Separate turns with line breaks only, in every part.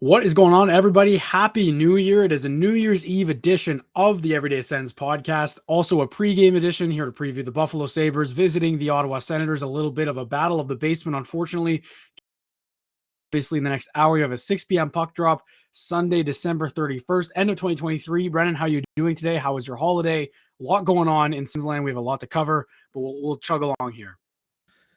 What is going on, everybody? Happy New Year. It is a New Year's Eve edition of the Everyday Sens podcast. Also a pregame edition here to preview the Buffalo Sabres visiting the Ottawa Senators. A little bit of a battle of the basement, unfortunately. Obviously, in the next hour, you have a 6 p.m. puck drop, Sunday, December 31st, end of 2023. Brennan, how are you doing today? How was your holiday? A lot going on in Sensland. We have a lot to cover, but we'll chug along here.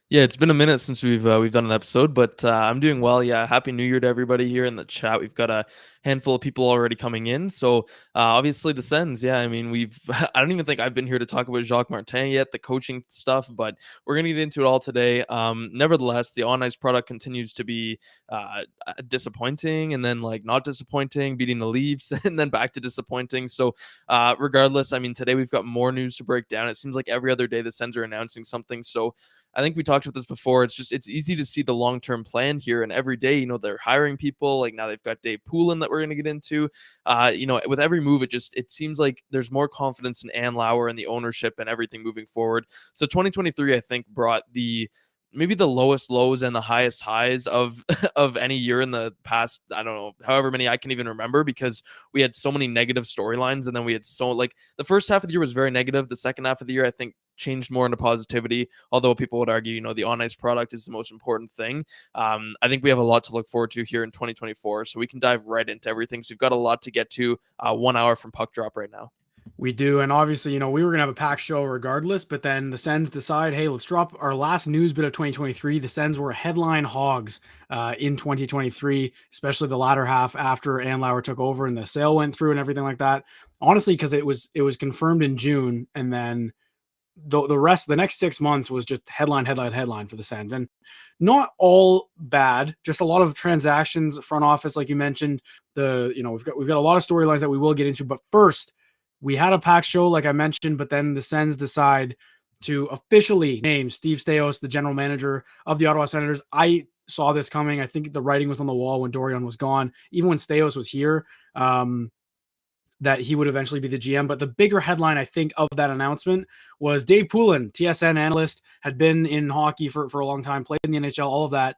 Yeah, it's been a minute since we've done an episode, but I'm doing well. Yeah, happy New Year to everybody here in the chat. We've got a handful of people already coming in. So obviously the Sens. Yeah, I mean we've I don't even think I've been here to talk about Jacques Martin yet, the coaching stuff, but we're gonna get into it all today. Nevertheless, the on ice product continues to be disappointing, and then like not disappointing, beating the Leafs, and then back to disappointing. So regardless, I mean today we've got more news to break down. It seems like every other day the Sens are announcing something. So I think we talked about this before. It's easy to see the long-term plan here. And every day, they're hiring people. Like now they've got Dave Poulin that we're going to get into. With every move, it seems like there's more confidence in Ann Lauer and the ownership and everything moving forward. So 2023, I think, brought maybe the lowest lows and the highest highs of of any year in the past, I don't know, however many I can even remember, because we had so many negative storylines. And then we had the first half of the year was very negative. The second half of the year, I think, changed more into positivity, although people would argue the on-ice product is the most important thing. I think we have a lot to look forward to here in 2024, so we can dive right into everything. So we've got a lot to get to. 1 hour from puck drop right now.
We do. And obviously, we were going to have a packed show regardless, but then the Sens decide, hey, let's drop our last news bit of 2023. The Sens were headline hogs in 2023, especially the latter half after Ann Lauer took over and the sale went through and everything like that. Honestly, because it was confirmed in June, and then the rest, the next 6 months was just headline for the Sens. And not all bad, just a lot of transactions, front office, like you mentioned. We've got a lot of storylines that we will get into, but first, we had a packed show, like I mentioned, but then the Sens decide to officially name Steve Staios the general manager of the Ottawa Senators. I saw this coming. I think the writing was on the wall when Dorion was gone, even when Staios was here, that he would eventually be the GM. But the bigger headline, I think, of that announcement was Dave Poulin, TSN analyst, had been in hockey for a long time, played in the NHL, all of that,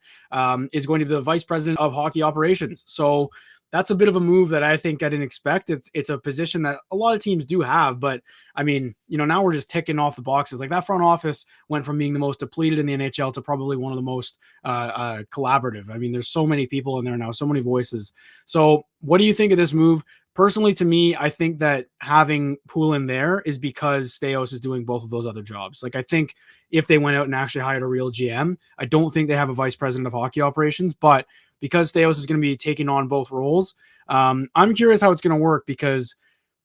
is going to be the vice president of hockey operations. So that's a bit of a move that I think I didn't expect. It's a position that a lot of teams do have, but I mean, now we're just ticking off the boxes. Like that front office went from being the most depleted in the NHL to probably one of the most collaborative. I mean, there's so many people in there now, so many voices. So what do you think of this move? Personally, to me, I think that having Poulin there is because Staios is doing both of those other jobs. Like I think if they went out and actually hired a real GM, I don't think they have a vice president of hockey operations, but because Staios is going to be taking on both roles, I'm curious how it's going to work because,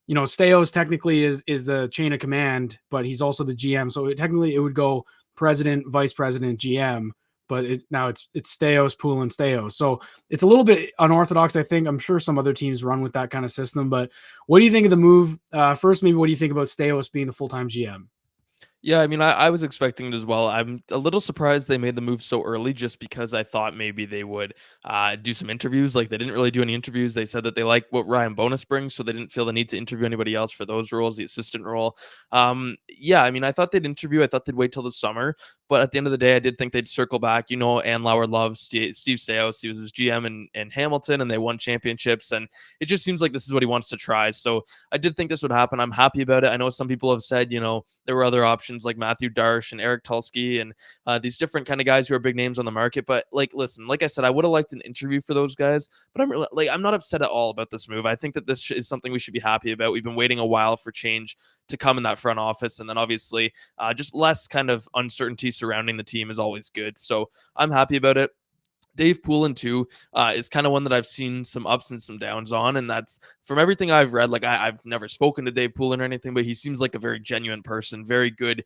Staios technically is the chain of command, but he's also the GM. So technically it would go president, vice president, GM, but now it's Staios, Poulin, Staios. So it's a little bit unorthodox, I think. I'm sure some other teams run with that kind of system, but what do you think of the move? First, maybe what do you think about Staios being the full-time GM?
Yeah, I mean, I was expecting it as well. I'm a little surprised they made the move so early, just because I thought maybe they would do some interviews. Like they didn't really do any interviews. They said that they like what Ryan Bonus brings, so they didn't feel the need to interview anybody else for those roles, the assistant role. Yeah, I mean, I thought they'd interview. I thought they'd wait till the summer. But at the end of the day, I did think they'd circle back. Ann Lauer loves Steve Staios. He was his GM in Hamilton, and they won championships. And it just seems like this is what he wants to try. So I did think this would happen. I'm happy about it. I know some people have said, there were other options like Matthew Darsh and Eric Tulsky and these different kind of guys who are big names on the market. But listen, like I said, I would have liked an interview for those guys. But I'm not upset at all about this move. I think that this is something we should be happy about. We've been waiting a while for change to come in that front office, and then obviously just less kind of uncertainty surrounding the team is always good. So I'm happy about it. Dave Poulin too is kind of one that I've seen some ups and some downs on, and that's from everything I've read. Like I've never spoken to Dave Poulin or anything, but he seems like a very genuine person, very good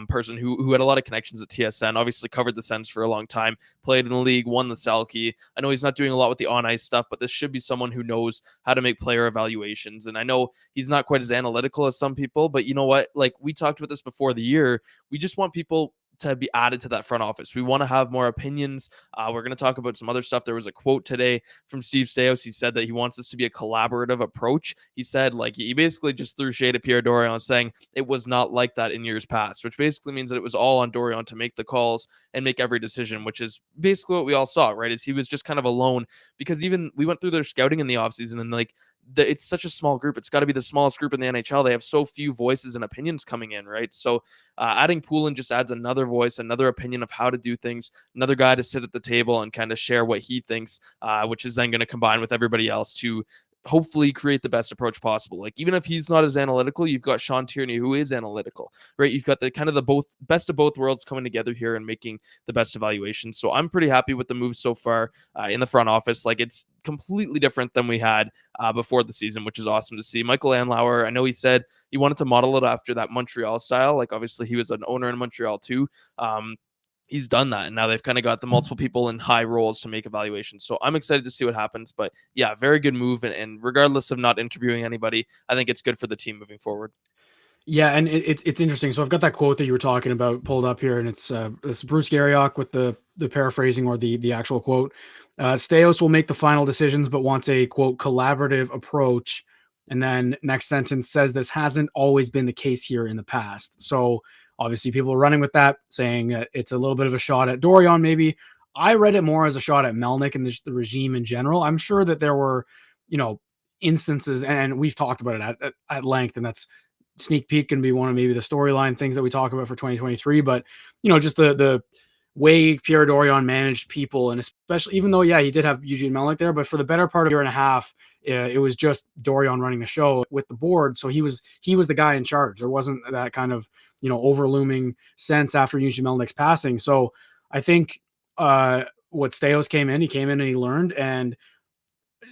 person who had a lot of connections at TSN. Obviously covered the Sens for a long time, played in the league, won the Selke. I know he's not doing a lot with the on ice stuff, but this should be someone who knows how to make player evaluations. And I know he's not quite as analytical as some people, but you know what? Like we talked about this before the year, we just want people to be added to that front office. We want to have more opinions. We're going to talk about some other stuff. There was a quote today from Steve Staios. He said that he wants this to be a collaborative approach. He said, like, he basically just threw shade at Pierre Dorion, saying it was not like that in years past, which basically means that it was all on Dorion to make the calls and make every decision, which is basically what we all saw, right? Is he was just kind of alone, because even we went through their scouting in the offseason, and like, it's such a small group. It's got to be the smallest group in the NHL. They have so few voices and opinions coming in, right? So adding Poulin just adds another voice, another opinion of how to do things, another guy to sit at the table and kind of share what he thinks, which is then going to combine with everybody else to hopefully create the best approach possible. Like, even if he's not as analytical, you've got Sean Tierney, who is analytical, right? You've got the kind of the best of both worlds coming together here and making the best evaluation. So I'm pretty happy with the moves so far in the front office. Like, it's completely different than we had before the season, which is awesome to see. Michael Andlauer, I know he said he wanted to model it after that Montreal style. Like, obviously he was an owner in Montreal too. He's done that, and now they've kind of got the multiple people in high roles to make evaluations. So I'm excited to see what happens. But yeah, very good move. And regardless of not interviewing anybody, I think it's good for the team moving forward.
Yeah, and it's interesting. So I've got that quote that you were talking about pulled up here, and it's Bruce Garriock with the paraphrasing or the actual quote. Staios will make the final decisions, but wants a quote collaborative approach. And then next sentence says this hasn't always been the case here in the past. So obviously people are running with that, saying it's a little bit of a shot at Dorion. Maybe I read it more as a shot at Melnyk and the regime in general. I'm sure that there were, instances, and we've talked about it at length, and that's sneak peek can be one of maybe the storyline things that we talk about for 2023. But just the way Pierre Dorion managed people, and especially, even though he did have Eugene Melnyk there, but for the better part of a year and a half, it was just Dorion running the show with the board. So he was the guy in charge. There wasn't that kind of overlooming sense after Eugene Melnyk's passing. So I think what Staios came in and he learned. And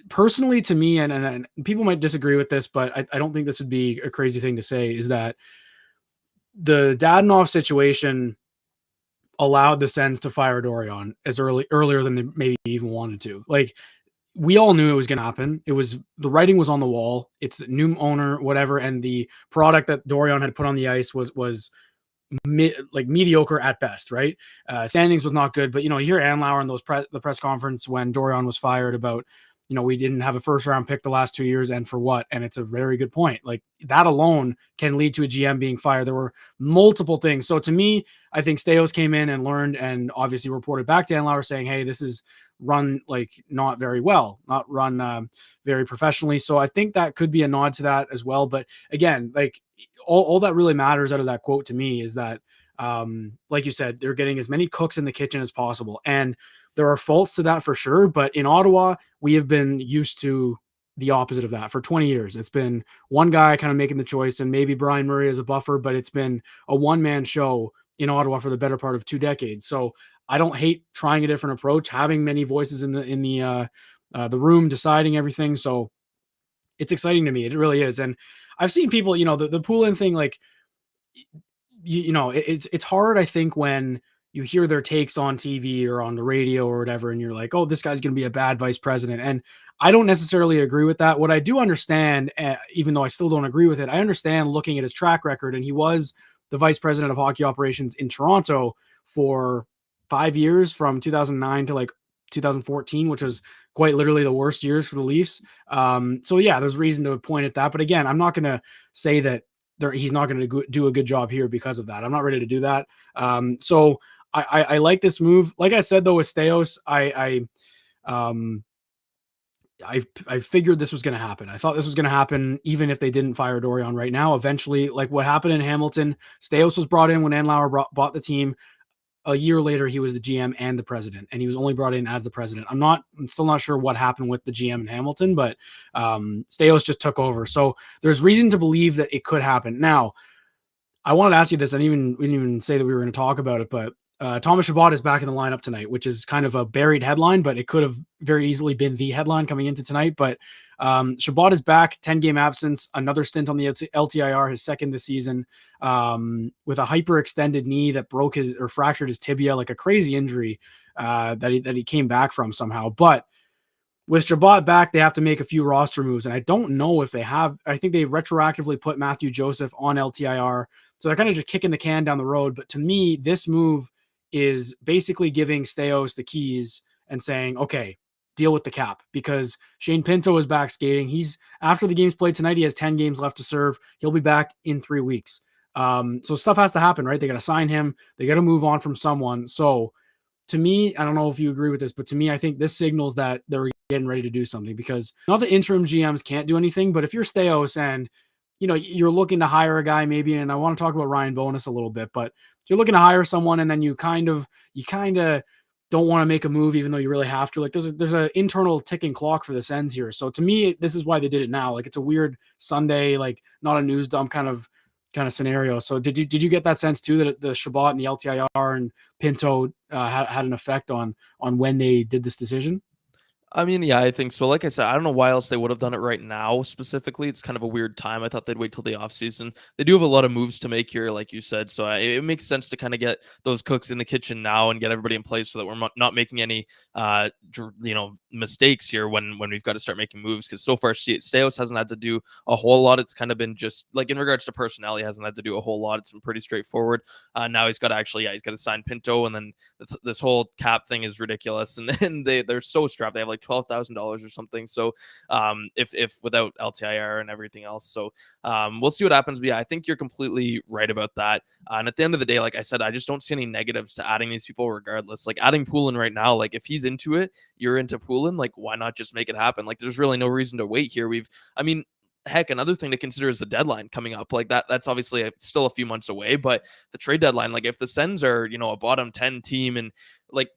personally, to me, and people might disagree with this, but I don't think this would be a crazy thing to say, is that the Dadonov situation allowed the Sens to fire Dorion earlier than they maybe even wanted to. Like, we all knew it was going to happen. It was, the writing was on the wall. It's a new owner, whatever, and the product that Dorion had put on the ice was mediocre at best, right? Standings was not good, but you hear Andlauer in the press conference when Dorion was fired about, we didn't have a first round pick the last 2 years, and for what? And it's a very good point. Like, that alone can lead to a GM being fired. There were multiple things. So to me, I think Staios came in and learned, and obviously reported back to Andlauer saying, hey, this is run like not very well, not run very professionally. So I think that could be a nod to that as well. But again, like, all that really matters out of that quote to me is that, like you said, they're getting as many cooks in the kitchen as possible. And there are faults to that for sure. But in Ottawa, we have been used to the opposite of that for 20 years. It's been one guy kind of making the choice, and maybe Brian Murray as a buffer, but it's been a one-man show in Ottawa for the better part of 2 decades. So I don't hate trying a different approach, having many voices in the room deciding everything. So it's exciting to me. It really is. And I've seen people, the Poulin thing, like, it's hard, I think, when you hear their takes on TV or on the radio or whatever, and you're like, oh, this guy's going to be a bad vice president. And I don't necessarily agree with that. What I do understand, even though I still don't agree with it, I understand looking at his track record, and he was the vice president of hockey operations in Toronto for 5 years, from 2009 to like 2014, which was quite literally the worst years for the Leafs. So yeah, there's reason to point at that. But again, I'm not going to say that he's not going to do a good job here because of that. I'm not ready to do that. So I like this move. Like I said, though, with Staios, I figured this was going to happen. I thought this was going to happen even if they didn't fire Dorion right now. Eventually, like what happened in Hamilton, Staios was brought in when Andlauer bought the team. A year later, he was the GM and the president, and he was only brought in as the president. I'm still not sure what happened with the GM in Hamilton, but Staios just took over. So there's reason to believe that it could happen. Now, I wanted to ask you this. We didn't even say that we were going to talk about it, but Thomas Chabot is back in the lineup tonight, which is kind of a buried headline, but it could have very easily been the headline coming into tonight. But Chabot is back, 10-game absence, another stint on the LTIR, his second this season, with a hyperextended knee that fractured his tibia, like a crazy injury that he came back from somehow. But with Shabbat back, they have to make a few roster moves, and I don't know if they have. I think they retroactively put Matthew Joseph on LTIR, so they're kind of just kicking the can down the road. But to me, this move is basically giving Steos the keys and saying, okay, deal with the cap, because Shane Pinto is back skating. He's after the games played tonight, he has 10 games left to serve. He'll be back in 3 weeks. So stuff has to happen, right? They got to sign him. They got to move on from someone. So to me, I don't know if you agree with this, but to me, I think this signals that they're getting ready to do something, because not the interim GMs can't do anything, but if you're Steos and you're looking to hire a guy maybe, and I want to talk about Ryan Bonus a little bit, but you're looking to hire someone and then you kind of don't want to make a move even though you really have to. Like there's an internal ticking clock for the Sens here. So to me, this is why they did it now. Like it's a weird Sunday, like not a news dump kind of scenario. So did you get that sense too, that the Shabbat and the LTIR and Pinto had an effect on when they did this decision?
I mean, yeah, I think so. Like I said, I don't know why else they would have done it right now specifically. It's kind of a weird time. I thought they'd wait till the offseason. They do have a lot of moves to make here, like you said. So it makes sense to kind of get those cooks in the kitchen now and get everybody in place so that we're not making any, mistakes here when we've got to start making moves. Because so far, Steos hasn't had to do a whole lot. It's kind of been just like in regards to personnel, he hasn't had to do a whole lot. It's been pretty straightforward. Now he's got to he's got to sign Pinto, and then this whole cap thing is ridiculous. And then they're so strapped. They have like $12,000 or something. So if without LTIR and everything else. So we'll see what happens. But yeah, I think you're completely right about that. And at the end of the day, like I said, I just don't see any negatives to adding these people regardless. Like adding Poulin right now, like if he's into it, you're into Poulin, like why not just make it happen? Like there's really no reason to wait here. Heck, another thing to consider is the deadline coming up. Like that's obviously still a few months away, but the trade deadline, like if the Sens are, a bottom 10 team, and like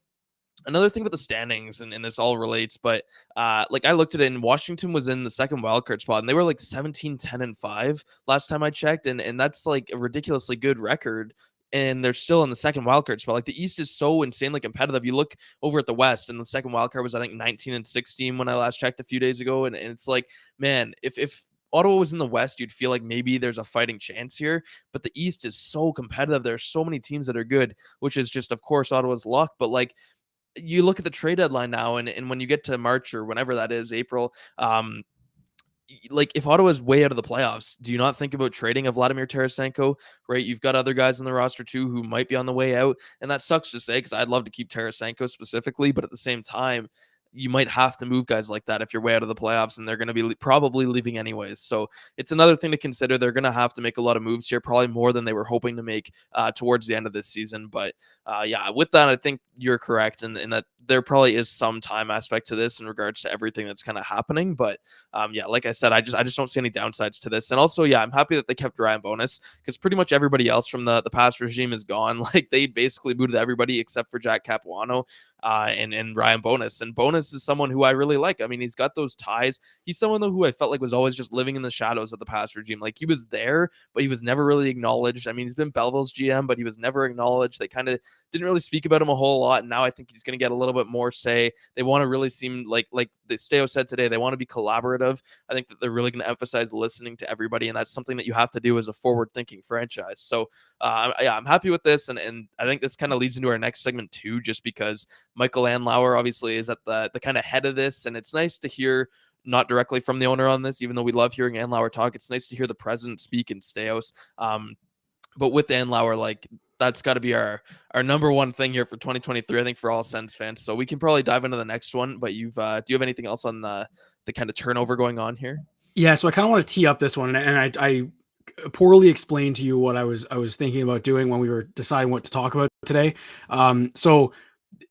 another thing about the standings, and this all relates, but like I looked at it, and Washington was in the second wildcard spot, and they were like 17-10-5 last time I checked, and that's like a ridiculously good record. And they're still in the second wildcard spot. Like the East is so insanely competitive. You look over at the West, and the second wildcard was I think 19-16 when I last checked a few days ago, and it's like, man, if Ottawa was in the West, you'd feel like maybe there's a fighting chance here, but the East is so competitive. There's so many teams that are good, which is just, of course, Ottawa's luck. But like, you look at the trade deadline now, and when you get to March or whenever that is, April, like if Ottawa's way out of the playoffs, do you not think about trading of Vladimir Tarasenko, right? You've got other guys on the roster too who might be on the way out, and that sucks to say because I'd love to keep Tarasenko specifically, but at the same time, you might have to move guys like that if you're way out of the playoffs, and they're going to be probably leaving anyways. So it's another thing to consider. They're going to have to make a lot of moves here, probably more than they were hoping to make towards the end of this season. But yeah, with that, I think you're correct, and that there probably is some time aspect to this in regards to everything that's kind of happening. But yeah, like I said, I just don't see any downsides to this. And also, yeah, I'm happy that they kept Ryan Bonus, because pretty much everybody else from the past regime is gone. Like they basically booted everybody except for Jack Capuano and Ryan Bonus. And Bonus is someone who I really like. I mean, he's got those ties. He's someone who I felt like was always just living in the shadows of the past regime. Like he was there, but he was never really acknowledged. I mean, he's been Belleville's GM, but he was never acknowledged. They kind of didn't really speak about him a whole lot. And now I think he's going to get a little bit more say. They want to really seem like the Steo said today, they want to be collaborative. I think that they're really going to emphasize listening to everybody. And that's something that you have to do as a forward thinking franchise. So yeah, I'm happy with this. And I think this kind of leads into our next segment too, just because Michael Andlauer obviously is at the kind of head of this. And it's nice to hear not directly from the owner on this, even though we love hearing Andlauer talk. It's nice to hear the president speak in Steos. But with Andlauer, like that's got to be our number one thing here for 2023, I think, for all Sens fans. So we can probably dive into the next one, but do you have anything else on the kind of turnover going on here?
Yeah, so I kind of want to tee up this one, and I poorly explained to you what I was thinking about doing when we were deciding what to talk about today. So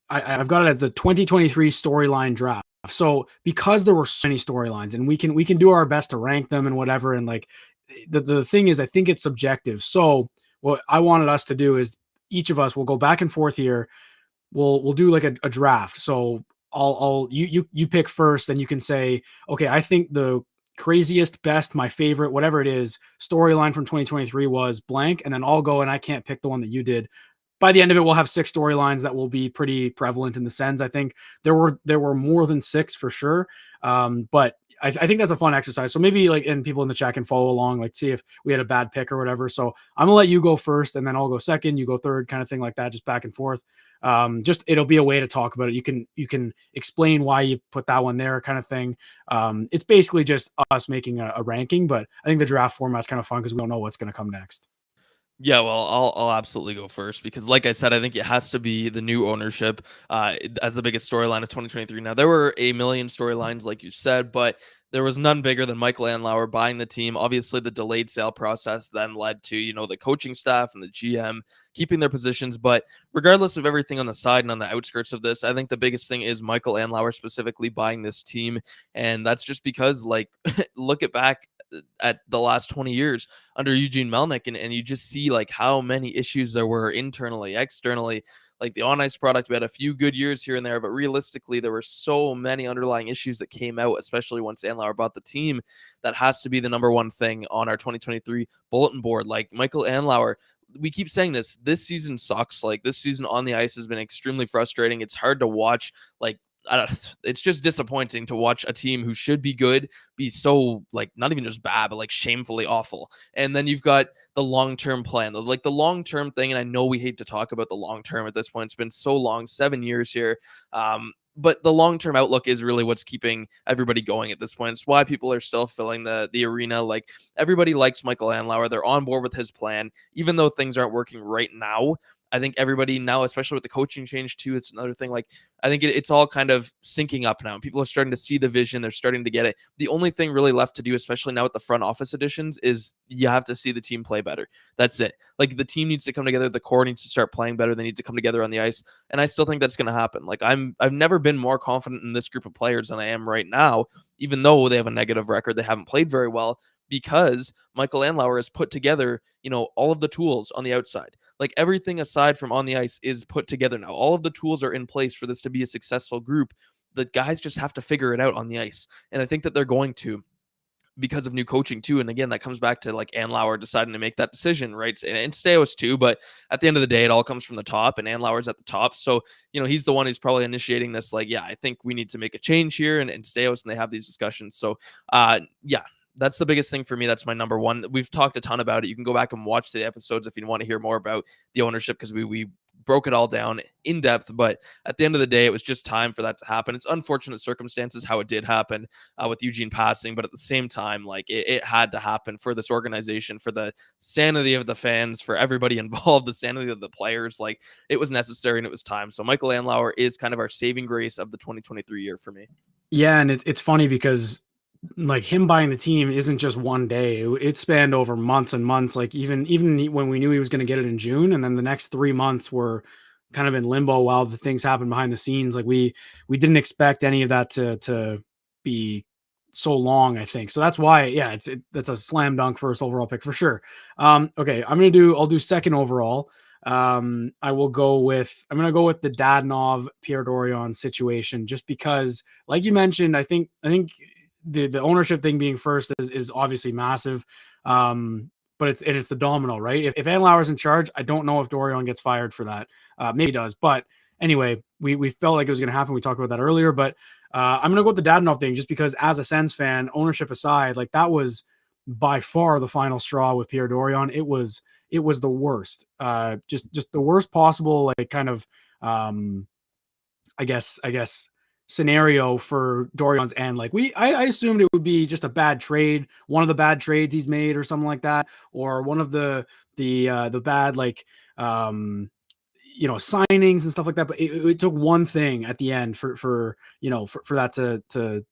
I've got it as the 2023 storyline draft. So because there were so many storylines, and we can do our best to rank them and whatever, and like the thing is, I think it's subjective. So what I wanted us to do is each of us will go back and forth here. We'll do like a draft. So you pick first, and you can say, okay, I think the craziest, best, my favorite, whatever it is, storyline from 2023 was blank, and then I'll go and I can't pick the one that you did. By the end of it, we'll have 6 storylines that will be pretty prevalent in the Sens. I think there were more than 6 for sure. But I think that's a fun exercise. So maybe like, and people in the chat can follow along, like see if we had a bad pick or whatever. So I'm gonna let you go first, and then I'll go second, you go third, kind of thing like that, just back and forth. Just it'll be a way to talk about it. You can explain why you put that one there, kind of thing. It's basically just us making a ranking, but I think the draft format's kind of fun because we don't know what's going to come next.
Yeah, well, I'll absolutely go first because, like I said, I think it has to be the new ownership as the biggest storyline of 2023. Now, there were a million storylines, like you said, but there was none bigger than Michael Andlauer buying the team. Obviously, the delayed sale process then led to, the coaching staff and the GM keeping their positions. But regardless of everything on the side and on the outskirts of this, I think the biggest thing is Michael Andlauer specifically buying this team. And that's just because, like, look back at the last 20 years under Eugene Melnick, and you just see like how many issues there were internally, externally. Like the on ice product, we had a few good years here and there, but realistically, there were so many underlying issues that came out, especially once Andlauer bought the team. That has to be the number one thing on our 2023 bulletin board. Like Michael Andlauer, we keep saying this season sucks. Like this season on the ice has been extremely frustrating. It's hard to watch. Like it's just disappointing to watch a team who should be good be so like not even just bad, but like shamefully awful. And then you've got the long-term plan, like the long-term thing. And I know we hate to talk about the long-term at this point. It's been so long, 7 years here. But the long-term outlook is really what's keeping everybody going at this point. It's why people are still filling the arena. Like everybody likes Michael Andlauer. They're on board with his plan, even though things aren't working right now. I think everybody now, especially with the coaching change too, it's another thing. Like I think it's all kind of syncing up now. People are starting to see the vision. They're starting to get it. The only thing really left to do, especially now with the front office additions, is you have to see the team play better. That's it. Like the team needs to come together. The core needs to start playing better. They need to come together on the ice. And I still think that's going to happen. Like I've never been more confident in this group of players than I am right now, even though they have a negative record. They haven't played very well because Michael Andlauer has put together, all of the tools on the outside. Like everything aside from on the ice is put together now. All of the tools are in place for this to be a successful group. The guys just have to figure it out on the ice. And I think that they're going to because of new coaching too. And again, that comes back to like Andlauer deciding to make that decision, right? And Steos too. But at the end of the day, it all comes from the top, and Andlauer's at the top. So, he's the one who's probably initiating this. Like, yeah, I think we need to make a change here, and Steos, and they have these discussions. So, yeah, that's the biggest thing for me. That's my number one. We've talked a ton about it. You can go back and watch the episodes if you want to hear more about the ownership, because we broke it all down in depth. But at the end of the day, it was just time for that to happen. It's unfortunate circumstances how it did happen with Eugene passing, but at the same time, like it had to happen for this organization, for the sanity of the fans, for everybody involved, the sanity of the players. Like it was necessary and it was time. So Michael Andlauer is kind of our saving grace of the 2023 year for me.
Yeah, and it's funny because like him buying the team isn't just one day. It spanned over months and months. Like even when we knew he was going to get it in June, and then the next 3 months were kind of in limbo while the things happened behind the scenes. Like we didn't expect any of that to be so long, I think. So that's why, yeah, that's a slam dunk first overall pick for sure. Okay, I'll do second overall. I'm gonna go with the Dadonov Pierre Dorion situation, just because, like you mentioned, I think the ownership thing being first is obviously massive. But it's the domino, right? If Andlauer's in charge, I don't know if Dorion gets fired for that. Maybe he does. But anyway, we felt like it was going to happen. We talked about that earlier. But I'm going to go with the Dadonov thing, just because as a Sens fan, ownership aside, like that was by far the final straw with Pierre Dorion. It was the worst. Just the worst possible, like kind of I guess scenario for Dorion's end. Like I assumed it would be just a bad trade, one of the bad trades he's made or something like that, or one of the bad like signings and stuff like that. But it took one thing at the end for that to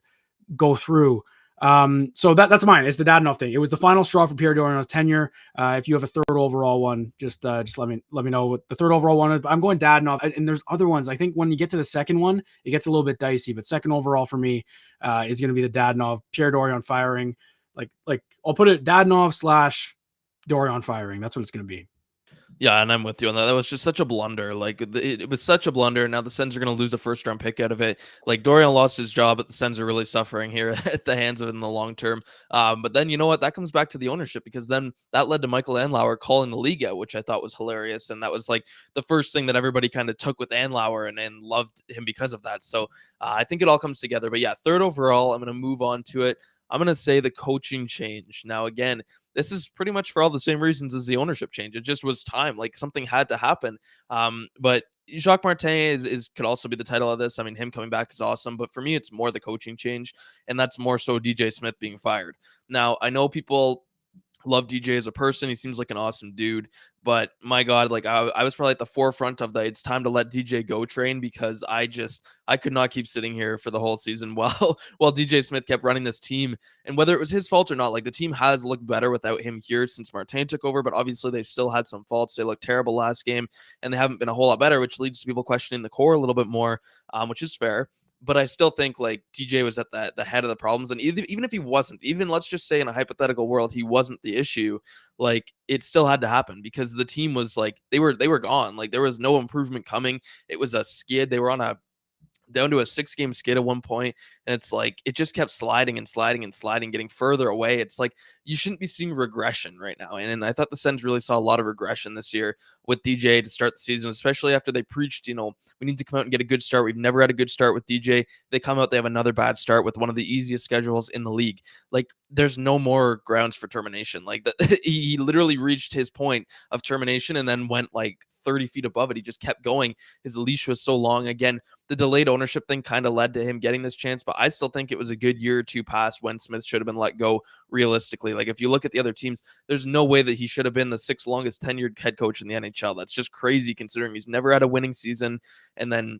go through. So that's mine. It's the Dadonov thing. It was the final straw for Pierre Dorion's tenure. If you have a third overall one, just let me know what the third overall one is. I'm going Dadonov, and there's other ones. I think when you get to the second one, it gets a little bit dicey. But second overall for me is going to be the Dadonov Pierre Dorion firing. Like I'll put it Dadonov / Dorion firing. That's what it's going to be.
Yeah, and I'm with you on that. That was just such a blunder. Like it was such a blunder. Now the Sens are going to lose a first round pick out of it. Like Dorian lost his job, but the Sens are really suffering here at the hands of it in the long term. But then you know what? That comes back to the ownership, because then that led to Michael Andlauer calling the league out, which I thought was hilarious. And that was like the first thing that everybody kind of took with Andlauer and loved him because of that. So I think it all comes together. But yeah, third overall, I'm going to move on to it. I'm going to say the coaching change. Now, again, this is pretty much for all the same reasons as the ownership change. It just was time. Like something had to happen. But Jacques Martin is could also be the title of this. I mean, him coming back is awesome, but for me, it's more the coaching change, and that's more so DJ Smith being fired. Now, I know people love DJ as a person. He seems like an awesome dude. But my God, like I was probably at the forefront of the it's time to let DJ go train, because I could not keep sitting here for the whole season while DJ Smith kept running this team. And whether it was his fault or not, like the team has looked better without him here since Martin took over, but obviously they've still had some faults. They looked terrible last game and they haven't been a whole lot better, which leads to people questioning the core a little bit more, which is fair. But I still think like DJ was at the head of the problems. And even if he wasn't, even let's just say in a hypothetical world, he wasn't the issue, like it still had to happen, because the team was like, they were gone. Like there was no improvement coming. It was a skid. They were on a down to a 6-game skid at one point, and it's like it just kept sliding and sliding and sliding, getting further away. It's like you shouldn't be seeing regression right now, and I thought the Sens really saw a lot of regression this year with DJ to start the season, especially after they preached, we need to come out and get a good start. We've never had a good start with DJ. They come out, they have another bad start with one of the easiest schedules in the league. Like there's no more grounds for termination. Like he literally reached his point of termination and then went like 30 feet above it. He just kept going. His leash was so long. Again, the delayed ownership thing kind of led to him getting this chance, but I still think it was a good year or two past when Smith should have been let go realistically. Like if you look at the other teams, there's no way that he should have been the 6th longest tenured head coach in the NHL. That's just crazy considering he's never had a winning season. And then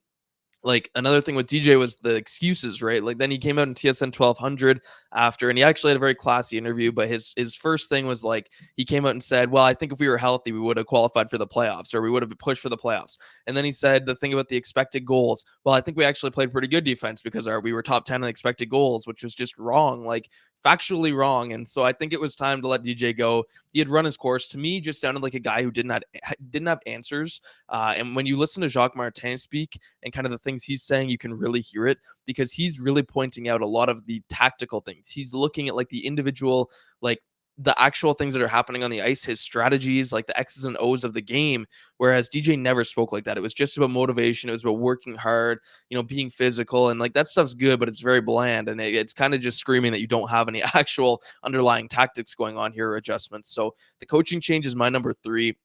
like another thing with DJ was the excuses, right? Like then he came out in TSN 1200 after, and he actually had a very classy interview. But his first thing was like he came out and said, "Well, I think if we were healthy, we would have qualified for the playoffs, or we would have pushed for the playoffs." And then he said the thing about the expected goals. Well, I think we actually played pretty good defense because we were top 10 in expected goals, which was just wrong. Like factually wrong. And so I think it was time to let DJ go. He had run his course. To me, just sounded like a guy who didn't have answers. And when you listen to Jacques Martin speak and kind of the things he's saying, you can really hear it, because he's really pointing out a lot of the tactical things. He's looking at like the individual, like the actual things that are happening on the ice, his strategies, like the X's and O's of the game. Whereas DJ never spoke like that. It was just about motivation. It was about working hard, being physical, and like that stuff's good, but it's very bland. And it's kind of just screaming that you don't have any actual underlying tactics going on here or adjustments. So the coaching change is my number 3.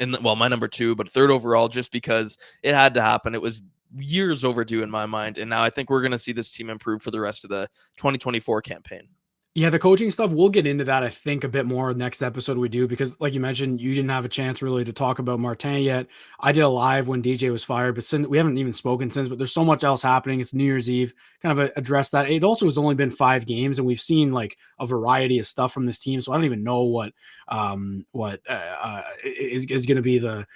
And well, my number 2, but third overall, just because it had to happen. It was years overdue in my mind. And now I think we're going to see this team improve for the rest of the 2024 campaign.
Yeah, the coaching stuff, we'll get into that, I think, a bit more next episode we do, because like you mentioned, you didn't have a chance really to talk about Martin yet. I did a live when DJ was fired, but since we haven't even spoken since, but there's so much else happening. It's New Year's Eve, kind of address that. It also has only been 5 games, and we've seen like a variety of stuff from this team. So I don't even know what is going to be the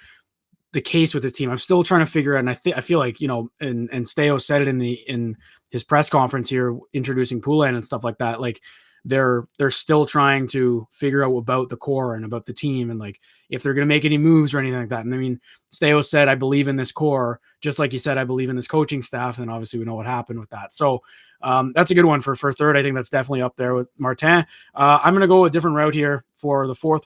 case with this team. I'm still trying to figure out, and I feel like, and Steo said it in his press conference here, introducing Poulin and stuff like that. Like, they're still trying to figure out about the core and about the team, and like if they're going to make any moves or anything like that. And I mean, Steo said, "I believe in this core," just like he said, "I believe in this coaching staff." And obviously we know what happened with that. So that's a good one for third. I think that's definitely up there with Martin. I'm going to go a different route here for the fourth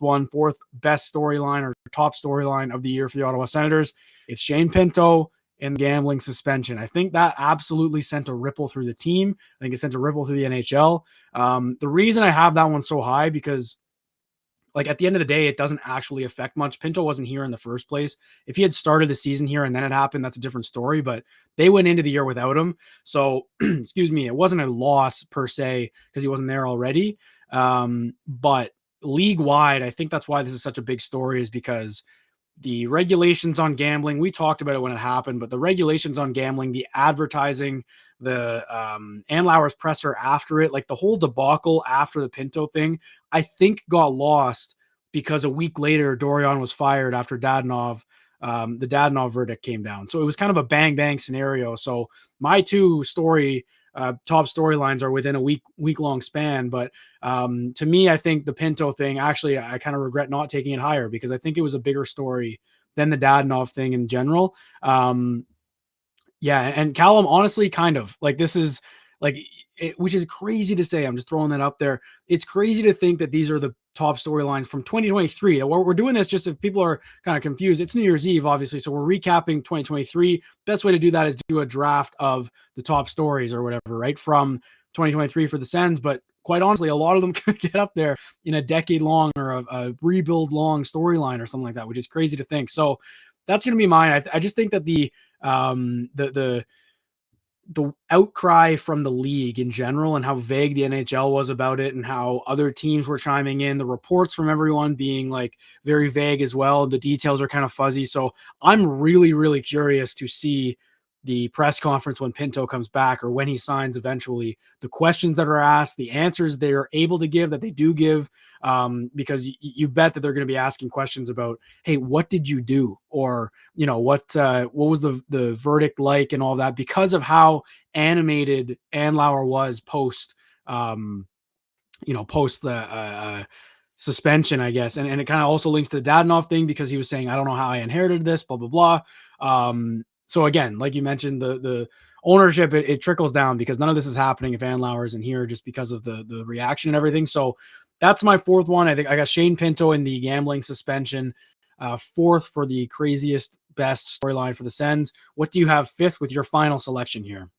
best storyline or top storyline of the year for the Ottawa Senators. It's Shane Pinto and gambling suspension. I think that absolutely sent a ripple through the team. I think it sent a ripple through the NHL. The reason I have that one so high, because like at the end of the day, it doesn't actually affect much. Pinto wasn't here in the first place. If he had started the season here and then it happened, that's a different story, but they went into the year without him. So, excuse me, it wasn't a loss per se because he wasn't there already. But league wide, I think that's why this is such a big story, is because the regulations on gambling, we talked about it when it happened, but the regulations on gambling, the advertising, the Andlauer's presser after it, like the whole debacle after the Pinto thing, I think got lost because a week later Dorian was fired after Dadonov, the Dadonov verdict came down. So it was kind of a bang bang scenario. So my 2 story top storylines are within a week long span. But to me, I think the Pinto thing, actually, I kind of regret not taking it higher because I think it was a bigger story than the Dadonov thing in general. Yeah, and Callum, honestly, kind of like this is like, which is crazy to say. I'm just throwing that up there. It's crazy to think that these are the top storylines from 2023. We're doing this just if people are kind of confused. It's New Year's Eve, obviously, so we're recapping 2023. Best way to do that is do a draft of the top stories or whatever, right, from 2023 for the Sens. But quite honestly, a lot of them could get up there in a decade long or a rebuild long storyline or something like that, which is crazy to think. So that's going to be mine. I just think that the outcry from the league in general and how vague the NHL was about it and how other teams were chiming in, the reports from everyone being like very vague as well. The details are kind of fuzzy. So I'm really, really curious to see the press conference when Pinto comes back or when he signs eventually, the questions that are asked, the answers they are able to give, that they do give, because you bet that they're going to be asking questions about, hey, what did you do? Or, what was the verdict like and all that, because of how animated Andlauer was post the suspension, I guess. And it kind of also links to the Dadonov thing because he was saying, I don't know how I inherited this, blah, blah, blah. So again, like you mentioned, the ownership, it trickles down because none of this is happening if Andlauer isn't here just because of the reaction and everything. So that's my fourth one. I think I got Shane Pinto in the gambling suspension. Fourth for the craziest, best storyline for the Sens. What do you have fifth with your final selection here?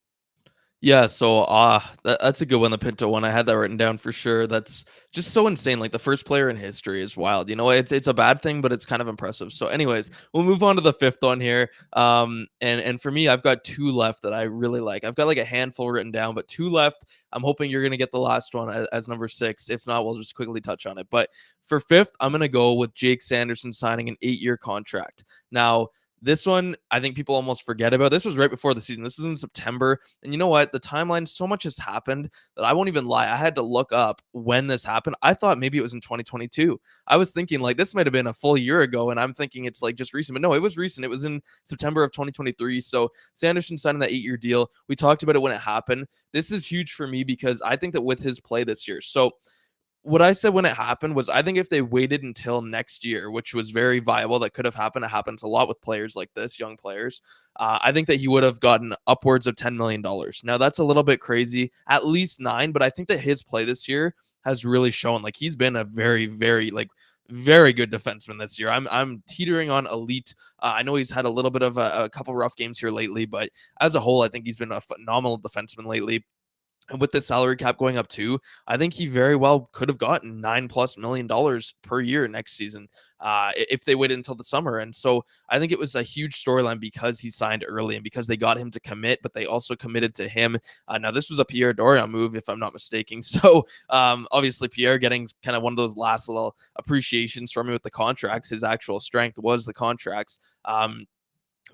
Yeah, so that's a good one, the Pinto one. I had that written down for sure. That's just so insane. Like the first player in history is wild. It's a bad thing, but it's kind of impressive. So, anyways, we'll move on to the fifth one here. And for me, I've got two left that I really like. I've got like a handful written down, but two left. I'm hoping you're gonna get the last one as number six. If not, we'll just quickly touch on it. But for fifth, I'm gonna go with Jake Sanderson signing an 8-year contract. Now, this one, I think people almost forget about. This was right before the season. This was in September. And you know what? The timeline, so much has happened that I won't even lie. I had to look up when this happened. I thought maybe it was in 2022. I was thinking like this might have been a full year ago. And I'm thinking it's like just recent. But no, it was recent. It was in September of 2023. So Sanderson signing that 8-year deal. We talked about it when it happened. This is huge for me because I think that with his play this year. So what I said when it happened was I think if they waited until next year, which was very viable, that could have happened. It happens a lot with players like this, young players. I think that he would have gotten upwards of $10 million. Now, that's a little bit crazy, at least 9, but I think that his play this year has really shown like he's been a very, very, very good defenseman this year. I'm teetering on elite. I know he's had a little bit of a couple rough games here lately, but as a whole, I think he's been a phenomenal defenseman lately. And with the salary cap going up too, I think he very well could have gotten $9+ million per year next season if they waited until the summer. And so I think it was a huge storyline because he signed early and because they got him to commit, but they also committed to him. Now, this was a Pierre Dorion move, if I'm not mistaken. So obviously, Pierre getting kind of one of those last little appreciations from him with the contracts. His actual strength was the contracts.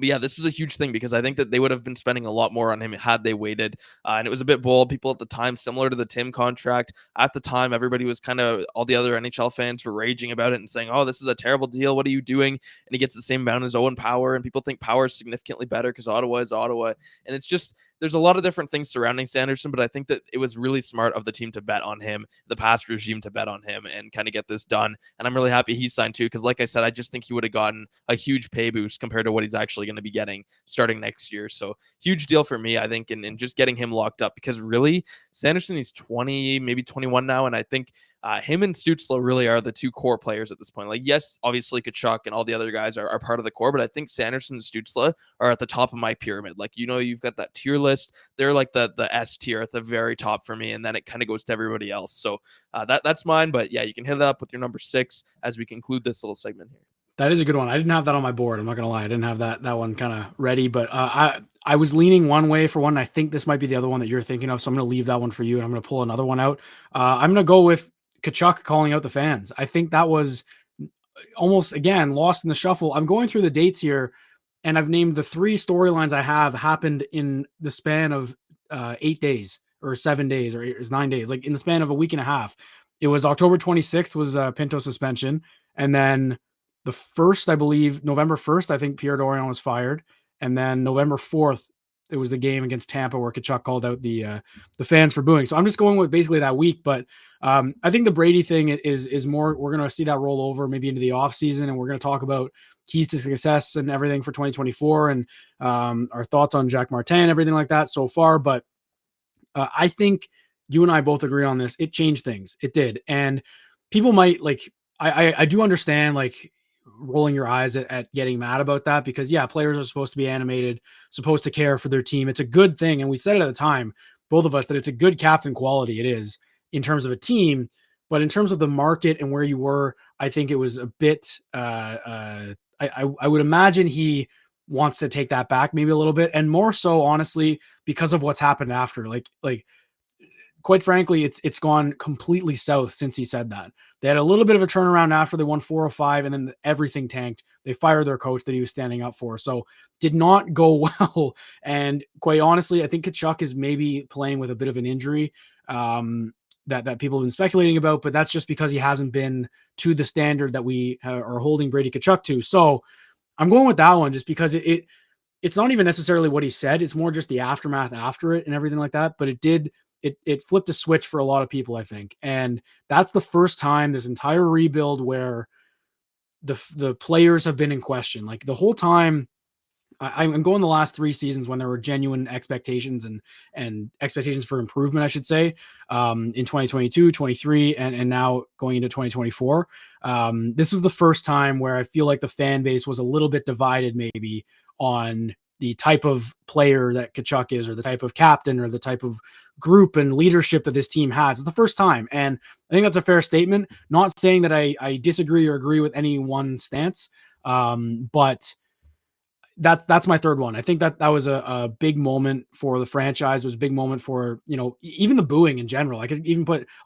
But yeah, this was a huge thing because I think that they would have been spending a lot more on him had they waited. And it was a bit bold. People at the time, similar to the Tim contract, at the time, everybody was kind of, all the other NHL fans were raging about it and saying, oh, this is a terrible deal. What are you doing? And he gets the same amount as Owen Power. And people think Power is significantly better because Ottawa is Ottawa. And it's just, there's a lot of different things surrounding Sanderson, but I think that it was really smart of the team to bet on him, the past regime to bet on him and kind of get this done. And I'm really happy he signed too, because like I said, I just think he would have gotten a huge pay boost compared to what he's actually going to be getting starting next year. So huge deal for me, I think, and just getting him locked up because really Sanderson, he's 20, maybe 21 now. And I think him and Stützle really are the two core players at this point. Like, yes, obviously Tkachuk and all the other guys are part of the core, but I think Sanderson and Stützle are at the top of my pyramid. Like, you've got that tier list. They're like the S tier at the very top for me, and then it kind of goes to everybody else. So that's mine. But yeah, you can hit it up with your number 6 as we conclude this little segment here.
That is a good one. I didn't have that on my board. I'm not gonna lie. I didn't have that one kind of ready, but I was leaning one way for one. I think this might be the other one that you're thinking of. So I'm gonna leave that one for you, and I'm gonna pull another one out. I'm gonna go with Tkachuk calling out the fans. I think that was almost, again, lost in the shuffle. I'm going through the dates here, and I've named the 3 storylines I have happened in the span of 8 days or 7 days or 9 days, like in the span of a week and a half. It was October 26th was Pinto suspension, and then the 1st, I believe, November 1st, I think Pierre Dorion was fired, and then November 4th, it was the game against Tampa where Kachuk called out the fans for booing. So I'm just going with basically that week. But I think the Brady thing is more, we're going to see that roll over maybe into the offseason, and we're going to talk about keys to success and everything for 2024 and our thoughts on Jack Martin, everything like that so far. But I think you and I both agree on this. It changed things. It did. And people might like, I do understand like rolling your eyes at getting mad about that, because yeah, players are supposed to be animated, supposed to care for their team. It's a good thing. And we said it at the time, both of us, that it's a good captain quality. It is in terms of a team, but in terms of the market and where you were, I think it was a bit, I would imagine he wants to take that back maybe a little bit, and more so honestly because of what's happened after. Like quite frankly, it's gone completely south since he said that. They had a little bit of a turnaround after they won 405, and then everything tanked. They fired their coach that he was standing up for, so did not go well. And quite honestly, I think Kachuk is maybe playing with a bit of an injury that people have been speculating about, but that's just because he hasn't been to the standard that we are holding Brady Kachuk to. So I'm going with that one just because it's not even necessarily what he said. It's more just the aftermath after it and everything like that. But it flipped a switch for a lot of people, I think. And that's the first time this entire rebuild where the players have been in question. Like the whole time, I'm going the last 3 seasons when there were genuine expectations and expectations for improvement, I should say, in 2022, 23, and now going into 2024. This is the first time where I feel like the fan base was a little bit divided maybe on the type of player that Kachuk is, or the type of captain, or the type of group and leadership that this team has. It's the first time. And I think that's a fair statement. Not saying that I disagree or agree with any one stance, but that's my third one. I think that was a big moment for the franchise. It was a big moment for, even the booing in general.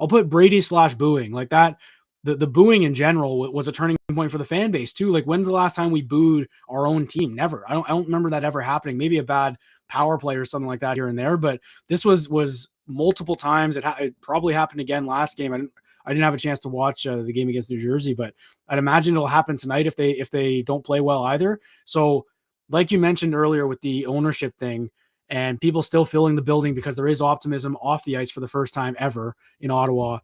I'll put Brady / booing like that. The booing in general was a turning point for the fan base too. Like, when's the last time we booed our own team? Never. I don't remember that ever happening. Maybe a bad power play or something like that here and there, but this was multiple times. It probably happened again last game. I didn't have a chance to watch the game against New Jersey, but I'd imagine it'll happen tonight if they don't play well either. So, like you mentioned earlier with the ownership thing and people still filling the building because there is optimism off the ice for the first time ever in Ottawa.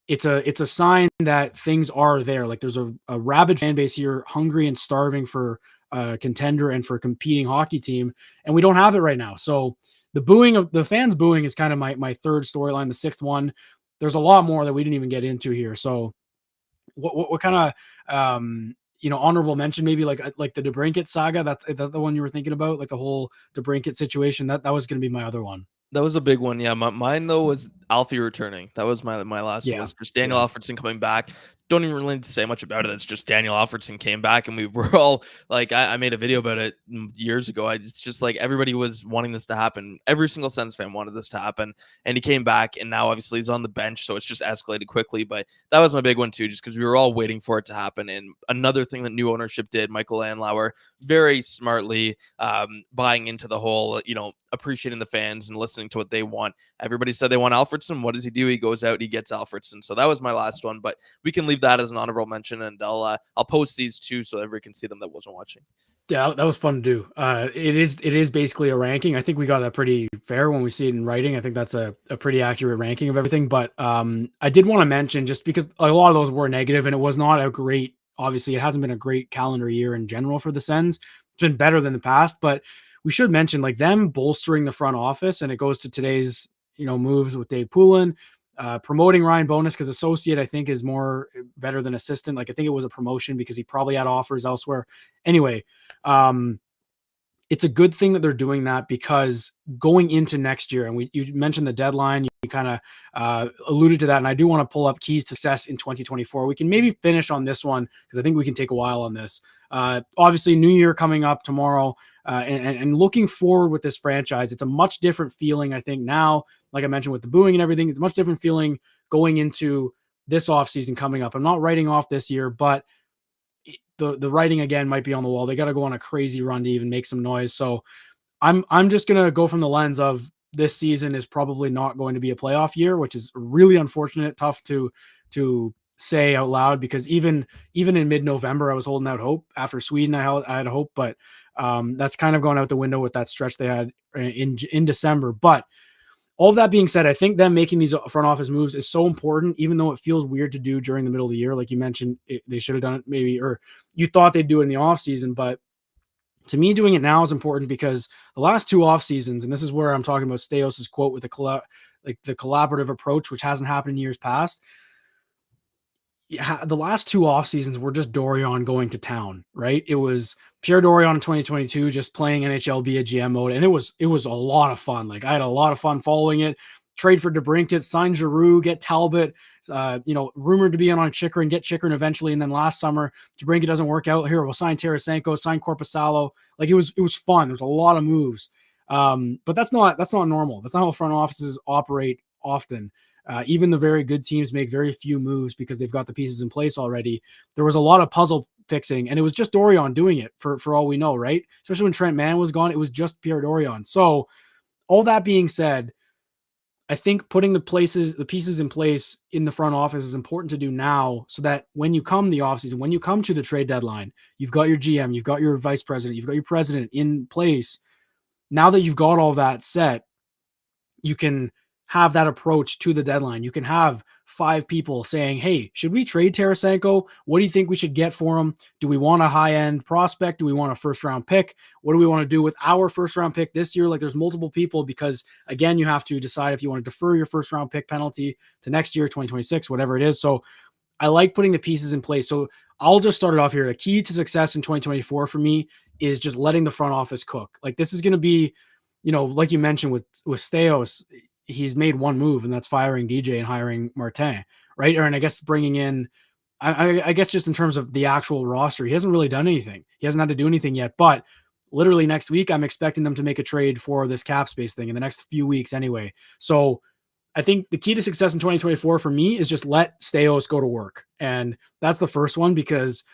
It's a sign that things are there. Like, there's a rabid fan base here, hungry and starving for a contender and for a competing hockey team. And we don't have it right now. So the fans booing is kind of my third storyline. The sixth one, there's a lot more that we didn't even get into here. So what kind of, honorable mention, maybe like the DeBrincat saga. That's the one you were thinking about, like the whole DeBrincat situation. That was going to be my other one.
That was a big one. Yeah, mine though was Alfie returning. That was my last one. Just Daniel Alfredsson coming back. Don't even really need to say much about it. It's just Daniel Alfredsson came back, and we were all like, I made a video about it years ago. It's just like everybody was wanting this to happen. Every single Sens fan wanted this to happen, and he came back, and now obviously he's on the bench, so it's just escalated quickly. But that was my big one too, just because we were all waiting for it to happen. And another thing that new ownership did, Michael Andlauer, very smartly buying into the whole, appreciating the fans and listening to what they want. Everybody said they want Alfredsson. What does he do? He goes out, he gets Alfredsson. So that was my last one, but we can leave that as an honorable mention, and I'll post these two so everybody can see them that wasn't watching.
Yeah, that was fun to do. It is basically a ranking. I think we got that pretty fair when we see it in writing. I think that's a pretty accurate ranking of everything. But I did want to mention, just because a lot of those were negative, and it was not a great, obviously it hasn't been a great calendar year in general for the Sens. It's been better than the past, but we should mention like them bolstering the front office, and it goes to today's moves with Dave Poulin, promoting Ryan Bonus, because associate I think is more better than assistant. Like, I think it was a promotion because he probably had offers elsewhere. Anyway, it's a good thing that they're doing that, because going into next year, and you mentioned the deadline, you kind of alluded to that, and I do want to pull up keys to success in 2024. We can maybe finish on this one because I think we can take a while on this. Obviously, New Year coming up tomorrow. And looking forward with this franchise, it's a much different feeling, I think, now, like I mentioned with the booing and everything. It's a much different feeling going into this offseason coming up. I'm not writing off this year, but the writing again might be on the wall. They got to go on a crazy run to even make some noise. So I'm just going to go from the lens of this season is probably not going to be a playoff year, which is really unfortunate, tough to say out loud, because even in mid-November, I was holding out hope. After Sweden, I had hope, but That's kind of gone out the window with that stretch they had in December. But all of that being said, I think them making these front office moves is so important, even though it feels weird to do during the middle of the year. Like you mentioned, they should have done it maybe, or you thought they'd do it in the offseason. But to me, doing it now is important because the last 2 off seasons, and this is where I'm talking about Staios' quote with the collaborative approach, which hasn't happened in years past. Yeah, the last 2 off seasons were just Dorion going to town, right? It was Pierre Dorion in 2022 just playing NHL via GM mode, and it was a lot of fun. Like I had a lot of fun following it. Trade for DeBrincat, sign Giroux, get Talbot, rumored to be on Chychrun, get Chychrun eventually, and then last summer DeBrincat doesn't work out. Here we'll sign Tarasenko, sign Korpisalo. Like it was fun. There's a lot of moves, but that's not normal. That's not how front offices operate often. Even the very good teams make very few moves because they've got the pieces in place already. There was a lot of puzzle fixing, and it was just Dorion doing it for all we know, right? Especially when Trent Mann was gone, it was just Pierre Dorion. So all that being said, I think putting the pieces in place in the front office is important to do now so that when you come the offseason, when you come to the trade deadline, you've got your GM, you've got your vice president, you've got your president in place. Now that you've got all that set, you can have that approach to the deadline. You can have 5 people saying, hey, should we trade Tarasenko? What do you think we should get for him? Do we want a high-end prospect? Do we want a first-round pick? What do we want to do with our first-round pick this year? Like there's multiple people because, again, you have to decide if you want to defer your first-round pick penalty to next year, 2026, whatever it is. So I like putting the pieces in place. So I'll just start it off here. The key to success in 2024 for me is just letting the front office cook. Like this is going to be, like you mentioned with Staios, he's made one move, and that's firing DJ and hiring Martin, right? And I guess bringing in, I guess just in terms of the actual roster, he hasn't really done anything. He hasn't had to do anything yet, but literally next week, I'm expecting them to make a trade for this cap space thing in the next few weeks anyway. So I think the key to success in 2024 for me is just let Staios go to work. And that's the first one because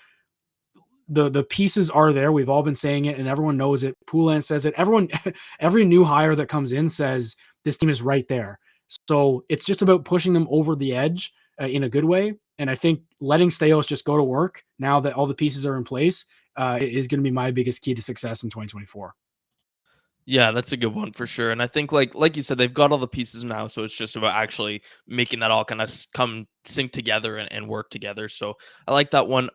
the pieces are there. We've all been saying it and everyone knows it. Poulin says it. Every new hire that comes in says this team is right there. So it's just about pushing them over the edge in a good way. And I think letting Staios just go to work now that all the pieces are in place is going to be my biggest key to success in 2024.
Yeah, that's a good one for sure. And I think like you said, they've got all the pieces now, so it's just about actually making that all kind of come sync together and work together. So I like that one.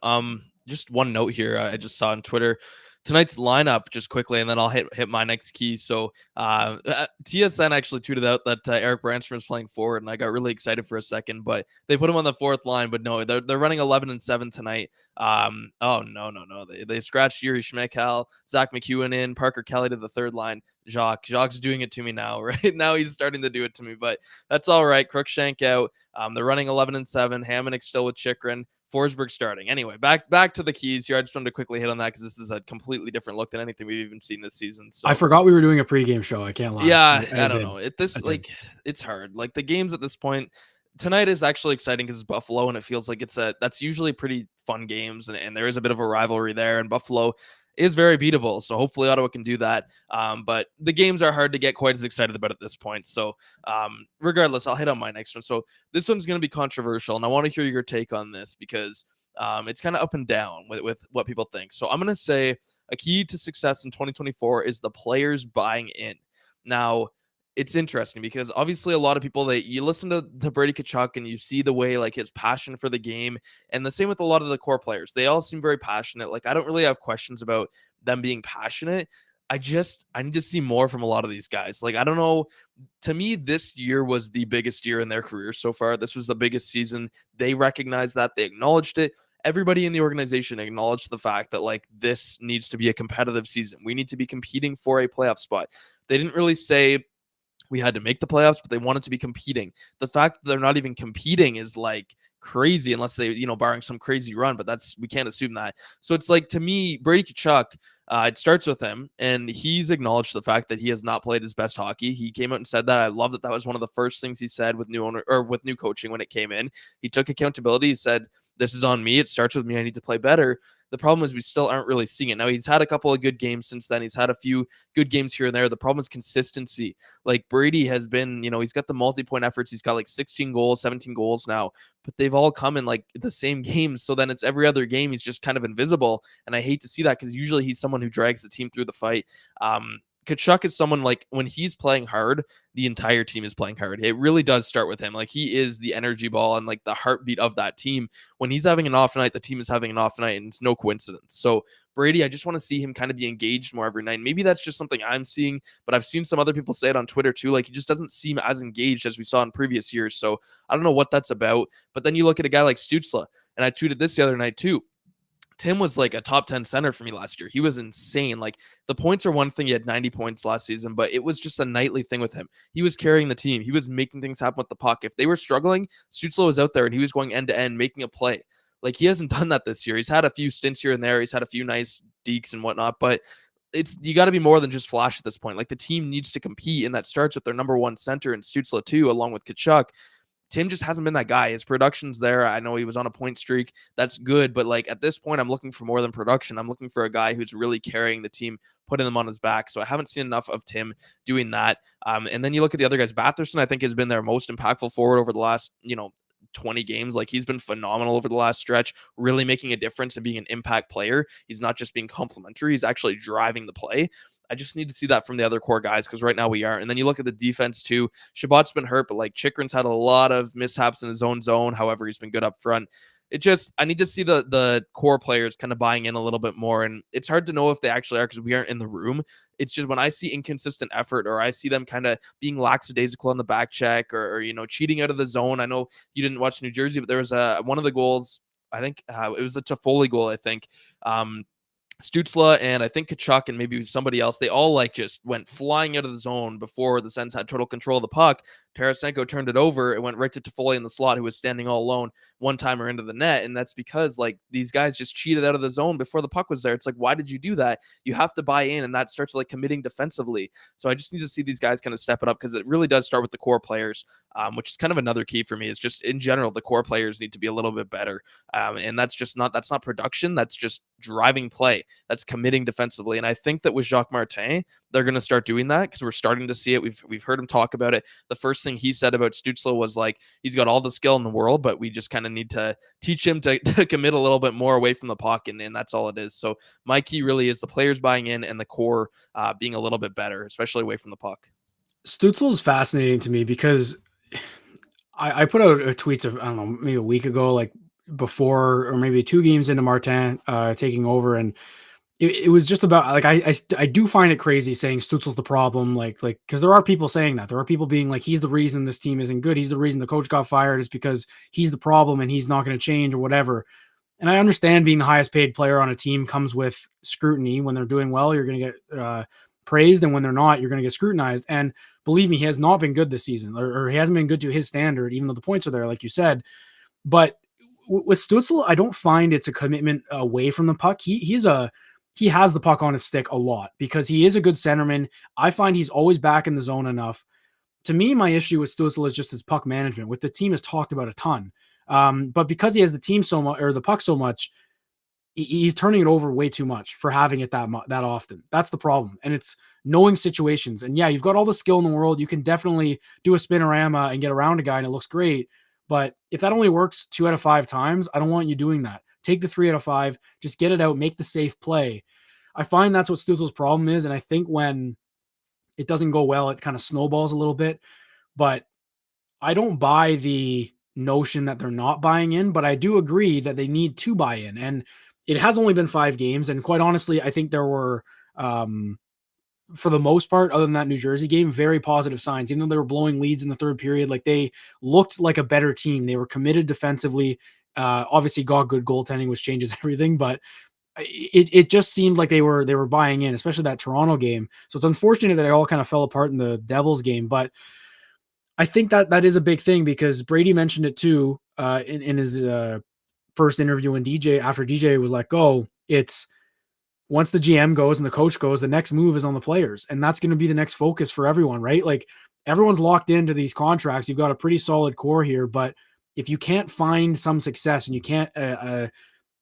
Just one note here, I just saw on Twitter tonight's lineup just quickly, and then I'll hit my next key. So TSN actually tweeted out that Eric Branstrom is playing forward, and I got really excited for a second. But they put him on the 4th line, but no, they're running 11-7 tonight. Oh no, they scratched Yuri Schmeichel, Zach McEwen in, Parker Kelly to the 3rd line. Jacques doing it to me now, right now he's starting to do it to me, but that's all right. Crookshank out. They're running 11-7. Hamonic still with Chychrun. Forsberg starting. Anyway, back to the keys here. I just wanted to quickly hit on that because this is a completely different look than anything we've even seen this season. So
I forgot we were doing a pregame show. I can't lie.
Yeah, I don't know. It's hard. Like the games at this point, tonight is actually exciting because it's Buffalo, and it feels like that's usually pretty fun games, and there is a bit of a rivalry there, and Buffalo is very beatable. So hopefully Ottawa can do that. But the games are hard to get quite as excited about at this point. So regardless, I'll hit on my next one. So this one's going to be controversial, and I want to hear your take on this because it's kind of up and down with what people think. So I'm going to say a key to success in 2024 is the players buying in. Now, it's interesting because obviously a lot of people that you listen to Brady Tkachuk and you see the way like his passion for the game, and the same with a lot of the core players. They all seem very passionate. Like I don't really have questions about them being passionate. I need to see more from a lot of these guys. Like I don't know. To me, this year was the biggest year in their career so far. This was the biggest season. They recognized that. They acknowledged it. Everybody in the organization acknowledged the fact that like this needs to be a competitive season. We need to be competing for a playoff spot. They didn't really say we had to make the playoffs, but they wanted to be competing. The fact that they're not even competing is like crazy unless they, barring some crazy run, but we can't assume that. So it's like, to me, Brady Tkachuk, it starts with him, and he's acknowledged the fact that he has not played his best hockey. He came out and said that. I love that was one of the first things he said with new coaching when it came in. He took accountability. He said, this is on me. It starts with me. I need to play better. The problem is we still aren't really seeing it. Now, he's had a couple of good games since then. He's had a few good games here and there. The problem is consistency. Like Brady has been, he's got the multi-point efforts. He's got like 16 goals, 17 goals now, but they've all come in like the same games. So then it's every other game he's just kind of invisible. And I hate to see that because usually he's someone who drags the team through the fight. Kachuk is someone like when he's playing hard, the entire team is playing hard. It really does start with him. Like he is the energy ball and like the heartbeat of that team. When he's having an off night, the team is having an off night, and it's no coincidence. So Brady, I just want to see him kind of be engaged more every night. Maybe that's just something I'm seeing, but I've seen some other people say it on Twitter too. Like he just doesn't seem as engaged as we saw in previous years. So I don't know what that's about. But then you look at a guy like Stutzla, and I tweeted this the other night too. Tim was like a top 10 center for me last year. He was insane. Like the points are one thing. He had 90 points last season, but it was just a nightly thing with him. He was carrying the team. He was making things happen with the puck. If they were struggling, Stutzla was out there and he was going end to end, making a play. Like he hasn't done that this year. He's had a few stints here and there. He's had a few nice dekes and whatnot, but you got to be more than just flash at this point. Like the team needs to compete, and that starts with their number one center and Stutzla too, along with Kachuk. Tim just hasn't been that guy. His production's there. I know he was on a point streak. That's good. But like at this point, I'm looking for more than production. I'm looking for a guy who's really carrying the team, putting them on his back. So I haven't seen enough of Tim doing that. And then you look at the other guys. Batherson, I think, has been their most impactful forward over the last, 20 games. Like he's been phenomenal over the last stretch, really making a difference and being an impact player. He's not just being complimentary. He's actually driving the play. I just need to see that from the other core guys because right now we are. And then you look at the defense too. Shabbat's been hurt, but like Chikrin's had a lot of mishaps in his own zone. However, he's been good up front. I need to see the core players kind of buying in a little bit more. And it's hard to know if they actually are because we aren't in the room. It's just when I see inconsistent effort or I see them kind of being lackadaisical on the back check or cheating out of the zone. I know you didn't watch New Jersey, but there was one of the goals. I think it was a Toffoli goal. I think. Stutzla and I think Kachuk and maybe somebody else, they all like just went flying out of the zone before the Sens had total control of the puck. Tarasenko turned it over. It went right to Toffoli in the slot, who was standing all alone, one-timer into the net. And that's because like these guys just cheated out of the zone before the puck was there. It's like, why did you do that? You have to buy in, and that starts like committing defensively. So I just need to see these guys kind of step it up because it really does start with the core players, which is kind of another key for me. Is just in general, the core players need to be a little bit better. And that's not production. That's just driving play. That's committing defensively. And I think that with Jacques Martin, they're going to start doing that because we're starting to see it. We've heard him talk about it. The first thing he said about Stutzla was like, he's got all the skill in the world, but we just kind of need to teach him to commit a little bit more away from the puck. And that's all it is. So my key really is the players buying in and the core being a little bit better, especially away from the puck.
Stutzla is fascinating to me because I put out a tweet of, I don't know, maybe a week ago, like before, or maybe 2 games into Martin taking over. And it was just about like, I do find it crazy saying Stutzla's the problem. Like, cause there are people saying that. There are people being like, he's the reason this team isn't good. He's the reason the coach got fired is because he's the problem and he's not going to change or whatever. And I understand being the highest paid player on a team comes with scrutiny. When they're doing well, you're going to get praised. And when they're not, you're going to get scrutinized. And believe me, he has not been good this season, or he hasn't been good to his standard, even though the points are there, like you said. But with Stutzla, I don't find it's a commitment away from the puck. He has the puck on his stick a lot because he is a good centerman. I find he's always back in the zone enough. To me, my issue with Stutzla is just his puck management, which the team has talked about a ton. But because he has the team so much, or the puck so much, he's turning it over way too much for having it that often. That's the problem. And it's knowing situations. And yeah, you've got all the skill in the world. You can definitely do a spinorama and get around a guy and it looks great. But if that only works 2 out of 5 times, I don't want you doing that. Take the 3 out of 5, just get it out, make the safe play. I find that's what Stutzla's problem is. And I think when it doesn't go well, it kind of snowballs a little bit. But I don't buy the notion that they're not buying in, but I do agree that they need to buy in. And it has only been 5 games. And quite honestly, I think there were, for the most part, other than that New Jersey game, very positive signs. Even though they were blowing leads in the third period, like they looked like a better team. They were committed defensively. Obviously got good goaltending, which changes everything, but it just seemed like they were buying in, especially that Toronto game. So it's unfortunate that it all kind of fell apart in the Devils game, but I think that is a big thing because Brady mentioned it too in his first interview when after DJ was let go. It's once the GM goes and the coach goes, the next move is on the players, and that's going to be the next focus for everyone, right? Like everyone's locked into these contracts. You've got a pretty solid core here, but if you can't find some success and you can't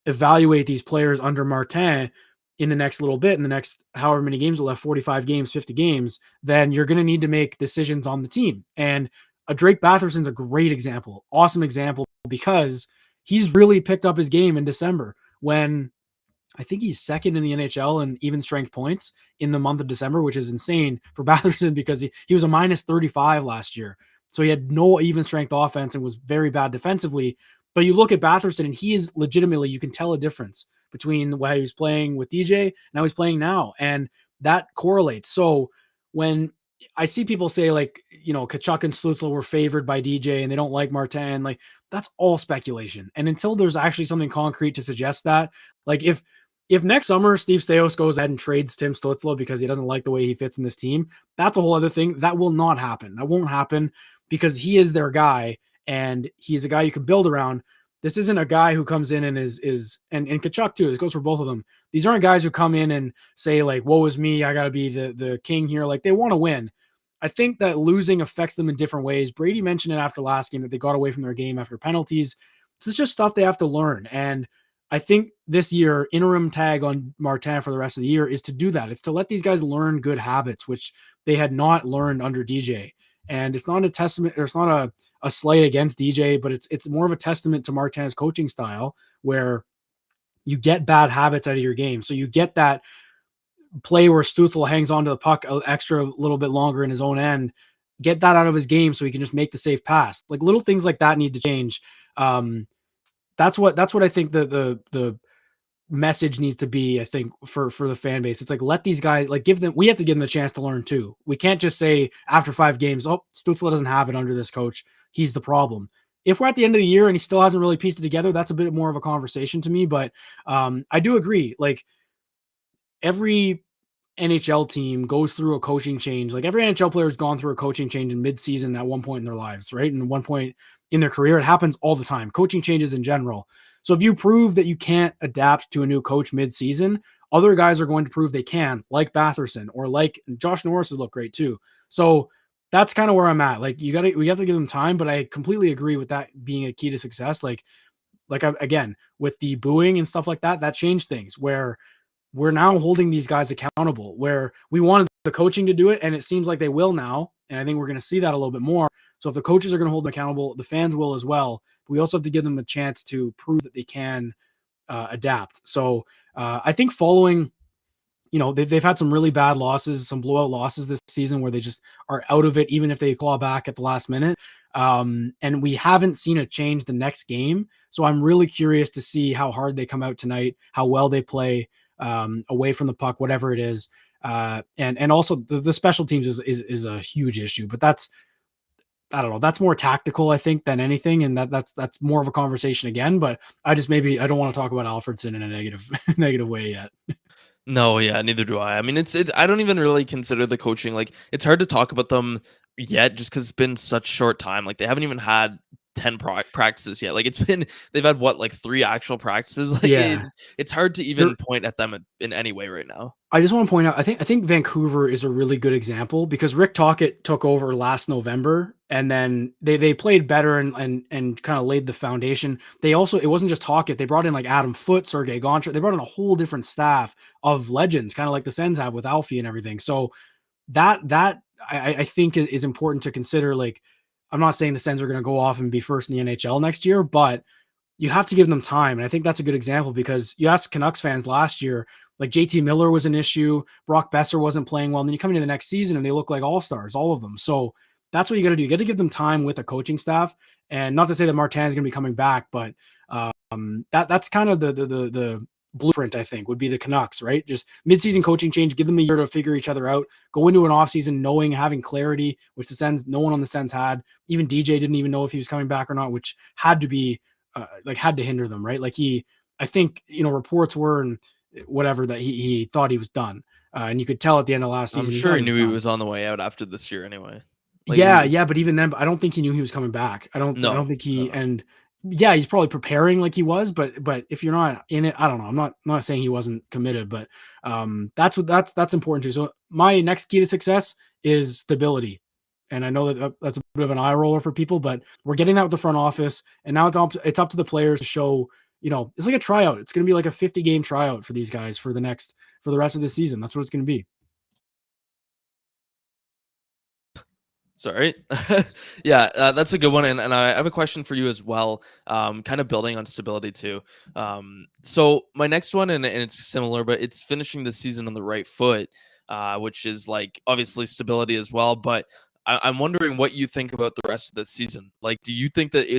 evaluate these players under Martin in the next little bit, in the next however many games we'll have, 45 games, 50 games, then you're going to need to make decisions on the team. And a Drake Batherson's a great example, awesome example. because he's really picked up his game in December when I think he's second in the NHL in even strength points in the month of December, which is insane for Batherson because he was a minus 35 last year. So he had no even strength offense and was very bad defensively. But you look at Batherson and he is legitimately, you can tell a difference between why he was playing with DJ and how he's playing now. And that correlates. So when I see people say like, Tkachuk and Stützle were favored by DJ and they don't like Martin, like that's all speculation. And until there's actually something concrete to suggest that, like if next summer Steve Staios goes ahead and trades Tim Stützle because he doesn't like the way he fits in this team, that's a whole other thing. That will not happen. That won't happen because he is their guy and he's a guy you can build around. This isn't a guy who comes in and and Tkachuk too. This goes for both of them. These aren't guys who come in and say like, "Woe is me, I got to be the king here." Like they want to win. I think that losing affects them in different ways. Brady mentioned it after last game that they got away from their game after penalties. So it's just stuff they have to learn. And I think this year, interim tag on Martin for the rest of the year is to do that. It's to let these guys learn good habits, which they had not learned under DJ. And it's not a testament, or it's not a slight against DJ, but it's more of a testament to Martin's coaching style where you get bad habits out of your game. So you get that play where Stützle hangs onto the puck an extra little bit longer in his own end, get that out of his game so he can just make the safe pass. Like little things like that need to change. That's what I think the message needs to be, I think, for the fan base. It's like, let these guys, like we have to give them a chance to learn too. We can't just say after 5 games, oh, Stützle doesn't have it under this coach, he's the problem. If we're at the end of the year and he still hasn't really pieced it together, that's a bit more of a conversation to me. But I do agree. Like every NHL team goes through a coaching change. Like every NHL player has gone through a coaching change in mid-season at one point in their lives, right? And one point in their career, it happens all the time. Coaching changes in general. So if you prove that you can't adapt to a new coach mid-season, other guys are going to prove they can, like Batherson or like Josh Norris has looked great too. So that's kind of where I'm at. Like we have to give them time, but I completely agree with that being a key to success. Again, with the booing and stuff like that, that changed things where we're now holding these guys accountable, where we wanted the coaching to do it, and it seems like they will now. And I think we're going to see that a little bit more. So if the coaches are going to hold them accountable, the fans will as well. But we also have to give them a chance to prove that they can adapt. So I think following, they've had some really bad losses, some blowout losses this season where they just are out of it, even if they claw back at the last minute. And we haven't seen it change the next game. So I'm really curious to see how hard they come out tonight, how well they play away from the puck, whatever it is. And also the special teams is a huge issue, but I don't know. That's more tactical, I think, than anything. And that's more of a conversation again, but I don't want to talk about Alfredson in a negative way yet.
No, yeah, neither do I. I mean, I don't even really consider the coaching, like, it's hard to talk about them yet just because it's been such short time. Like, they haven't even had 10 practices yet. Like, they've had what, like 3 actual practices. Like,
Yeah.
it's hard to even point at them in any way right now.
I just want to point out, I think Vancouver is a really good example because Rick Tocchet took over last November and then they played better and kind of laid the foundation. It wasn't just Tocchet. They brought in like Adam Foote, Sergei Gonchar. They brought in a whole different staff of legends, kind of like the Sens have with Alfie and everything. So that I think is important to consider. Like, I'm not saying the Sens are going to go off and be first in the NHL next year, but you have to give them time. And I think that's a good example because you asked Canucks fans last year, like JT Miller was an issue. Brock Besser wasn't playing well. And then you come into the next season and they look like all-stars, all of them. So that's what you got to do. You got to give them time with the coaching staff. And not to say that Martin is going to be coming back, but that's kind of the blueprint, I think, would be the Canucks, right? Just mid-season coaching change, give them a year to figure each other out, go into an offseason having clarity, which no one on the Sens had. Even DJ didn't even know if he was coming back or not, which had to be had to hinder them, right? Like I think, reports were and whatever that he thought he was done. And you could tell at the end of last season.
I'm sure he knew he was on the way out after this year anyway.
Like but even then, I don't think he knew he was coming back. I don't think he, and yeah, he's probably preparing like he was, but if you're not in it, I don't know. I'm not saying he wasn't committed, but that's important too. So my next key to success is stability. And I know that that's a bit of an eye roller for people, but we're getting that with the front office. And now it's up to the players to show, it's like a tryout. It's going to be like a 50-game tryout for these guys for the rest of the season. That's what it's going to be.
Sorry. Yeah, that's a good one. And I have a question for you as well, kind of building on stability too. So my next one, and it's similar, but it's finishing the season on the right foot, which is like obviously stability as well. But I'm wondering what you think about the rest of the season. Like, do you think that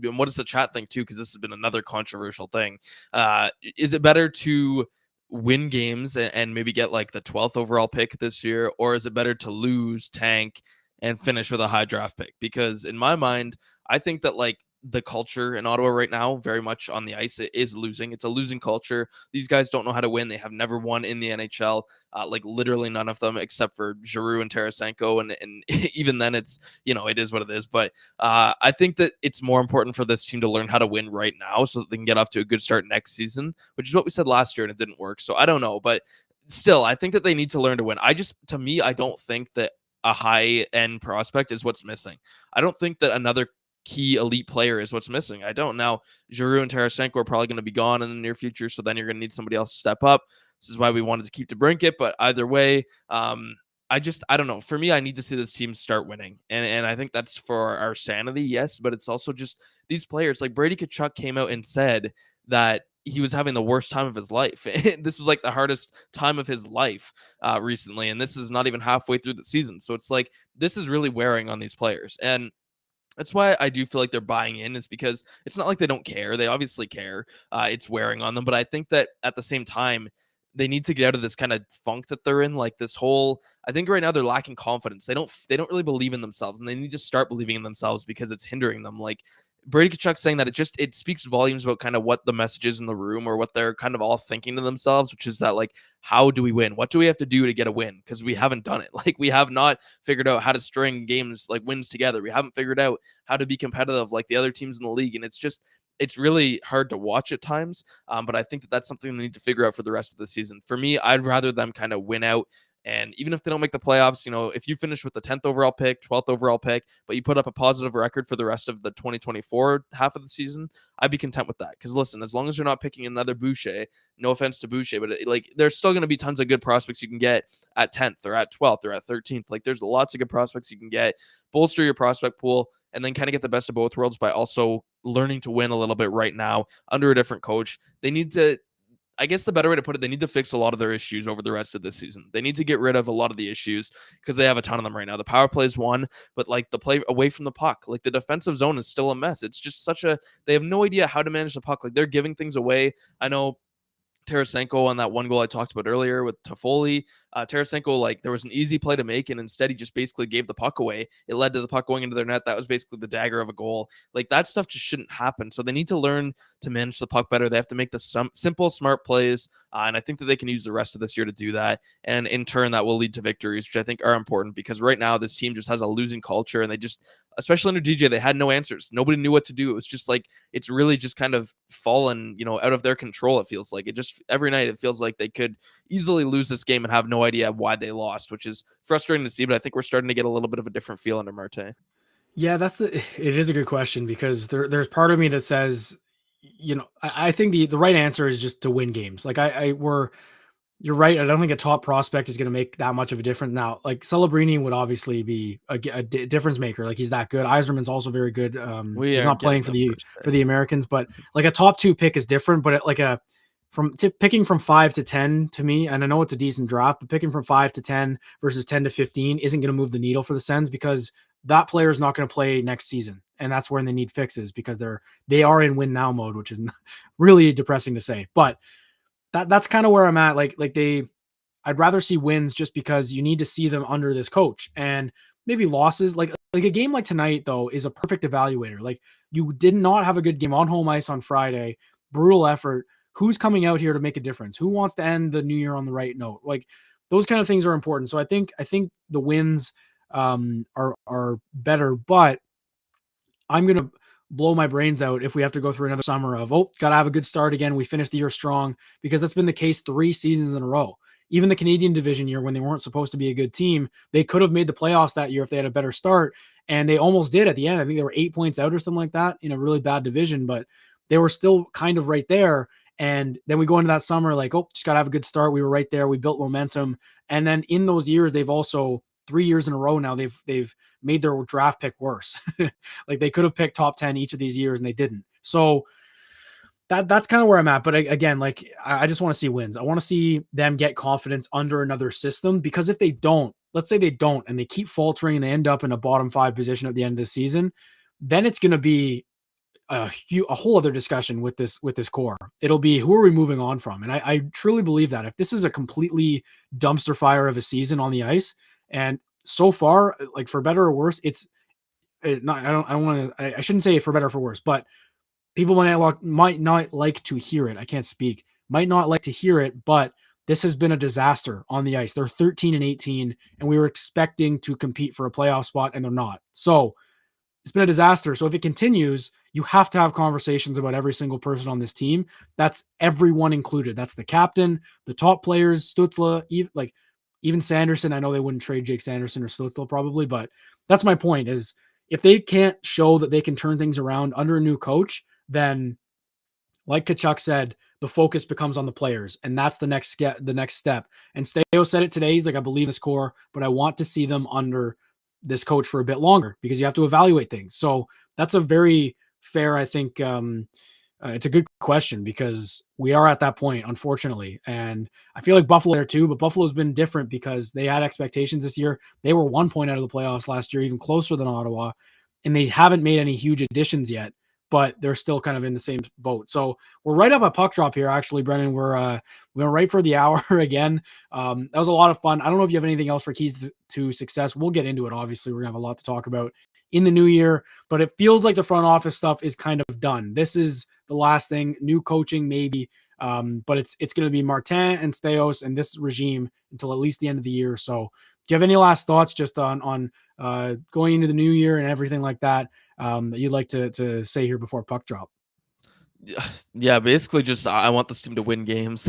and what does the chat think too? Because this has been another controversial thing. Is it better to win games and maybe get like the 12th overall pick this year, or is it better to lose, tank, and finish with a high draft pick? Because in my mind, I think that like the culture in Ottawa right now, very much on the ice, it is losing. It's a losing culture. These guys don't know how to win. They have never won in the NHL. Like literally none of them, except for Giroux and Tarasenko, and even then, it's it is what it is. But I think that it's more important for this team to learn how to win right now, so that they can get off to a good start next season, which is what we said last year, and it didn't work. So I don't know, but still, I think that they need to learn to win. To me, I don't think that a high end prospect is what's missing. I don't think that another key elite player is what's missing. I don't. Now, Giroux and Tarasenko are probably going to be gone in the near future, so then you're going to need somebody else to step up. This is why we wanted to keep DeBrincat, but either way, I don't know. For me, I need to see this team start winning, and I think that's for our sanity, yes, but it's also just these players. Like Brady Tkachuk came out and said that he was having the worst time of his life. This was like the hardest time of his life recently, and this is not even halfway through the season. So it's like this is really wearing on these players, and that's why I do feel like they're buying in, is because it's not like they don't care. They obviously care. It's wearing on them, but I think that at the same time, they need to get out of this kind of funk that they're in. Like this whole, I think right now they're lacking confidence. They don't really believe in themselves, and they need to start believing in themselves because it's hindering them. Like Brady Tkachuk saying that, it speaks volumes about kind of what the message is in the room, or what they're kind of all thinking to themselves, which is that like, how do we win? What do we have to do to get a win? Because we haven't done it. Like we have not figured out how to string games like wins together. We haven't figured out how to be competitive like the other teams in the league, and it's really hard to watch at times. But I think that that's something they need to figure out for the rest of the season. For me, I'd rather them kind of win out. And even if they don't make the playoffs, if you finish with the 10th overall pick, 12th overall pick, but you put up a positive record for the rest of the 2024 half of the season, I'd be content with that. Because listen, as long as you're not picking another Boucher, no offense to Boucher, but like there's still going to be tons of good prospects you can get at 10th or at 12th or at 13th. Like there's lots of good prospects you can get. Bolster your prospect pool, and then kind of get the best of both worlds by also learning to win a little bit right now under a different coach. They need to, I guess the better way to put it, they need to fix a lot of their issues over the rest of this season. They need to get rid of a lot of the issues because they have a ton of them right now. The power play is one, but like the play away from the puck, like the defensive zone is still a mess. It's just they have no idea how to manage the puck. Like they're giving things away. I know Tarasenko on that one goal I talked about earlier with Toffoli. Tarasenko, like there was an easy play to make, and instead he just basically gave the puck away. It led to the puck going into their net. That was basically the dagger of a goal. Like that stuff just shouldn't happen. So they need to learn to manage the puck better. They have to make the simple, smart plays, and I think that they can use the rest of this year to do that. And in turn, that will lead to victories, which I think are important because right now this team just has a losing culture, and they just, especially under DJ, they had no answers. Nobody knew what to do. It was just like it's really just kind of fallen, out of their control. It feels like it just every night it feels like they could easily lose this game and have no idea why they lost, which is frustrating to see. But I think we're starting to get a little bit of a different feel under Marte.
Yeah, it is a good question because there's part of me that says, I think the right answer is just to win games. Like you're right. I don't think a top prospect is going to make that much of a difference. Now, like Celebrini would obviously be a difference maker. Like he's that good. Eiserman's also very good.
We
He's
are
not playing
getting them
for the Americans, but like a top 2 pick is different. But picking from 5 to 10 to me, and I know it's a decent draft, but picking from 5 to 10 versus 10 to 15 isn't going to move the needle for the Sens because that player is not going to play next season, and that's when they need fixes because they are in win now mode, which is really depressing to say. But that's kind of where I'm at. I'd rather see wins just because you need to see them under this coach, and maybe losses. Like a game like tonight though is a perfect evaluator. Like you did not have a good game on home ice on Friday, brutal effort. Who's coming out here to make a difference? Who wants to end the new year on the right note? Like those kind of things are important. So I think the wins are better, but I'm going to blow my brains out if we have to go through another summer of, got to have a good start again. We finished the year strong because that's been the case 3 seasons in a row. Even the Canadian division year when they weren't supposed to be a good team, they could have made the playoffs that year if they had a better start. And they almost did at the end. I think they were 8 points out or something like that in a really bad division, but they were still kind of right there. And then we go into that summer like, just got to have a good start. We were right there. We built momentum. And then in those years, they've also 3 years in a row now, they've made their draft pick worse. Like they could have picked top 10 each of these years and they didn't. So that's kind of where I'm at. But again, like I just want to see wins. I want to see them get confidence under another system, because if they don't, let's say they don't, and they keep faltering and they end up in a bottom 5 position at the end of the season, then it's going to be a whole other discussion with this core. It'll be, who are we moving on from? And I truly believe that if this is a completely dumpster fire of a season on the ice, and so far, like for better or worse, I shouldn't say for better or for worse, but people might not like to hear it. I can't speak. Might not like to hear it, but this has been a disaster on the ice. They're 13-18, and we were expecting to compete for a playoff spot, and they're not. So it's been a disaster. So if it continues, you have to have conversations about every single person on this team. That's everyone included. That's the captain, the top players, Stützle, even Sanderson. I know they wouldn't trade Jake Sanderson or Stützle probably, but that's my point, is if they can't show that they can turn things around under a new coach, then like Tkachuk said, the focus becomes on the players, and that's the next step. And Steo said it today. He's like, I believe in this core, but I want to see them under this coach for a bit longer, because you have to evaluate things. So that's a very fair, I think, it's a good question, because we are at that point, unfortunately. And I feel like Buffalo there too, but Buffalo's been different because they had expectations this year. They were 1 point out of the playoffs last year, even closer than Ottawa, and they haven't made any huge additions yet, but they're still kind of in the same boat. So we're right up at puck drop here, actually, Brennan. We're right for the hour again. That was a lot of fun. I don't know if you have anything else for keys to success. We'll get into it. Obviously, we're gonna have a lot to talk about in the new year, but it feels like the front office stuff is kind of done. This is the last thing. New coaching, maybe, but it's going to be Martin and Steos and this regime until at least the end of the year. So, do you have any last thoughts just on going into the new year and everything like that that you'd like to say here before puck drop?
Yeah, basically just I want this team to win games.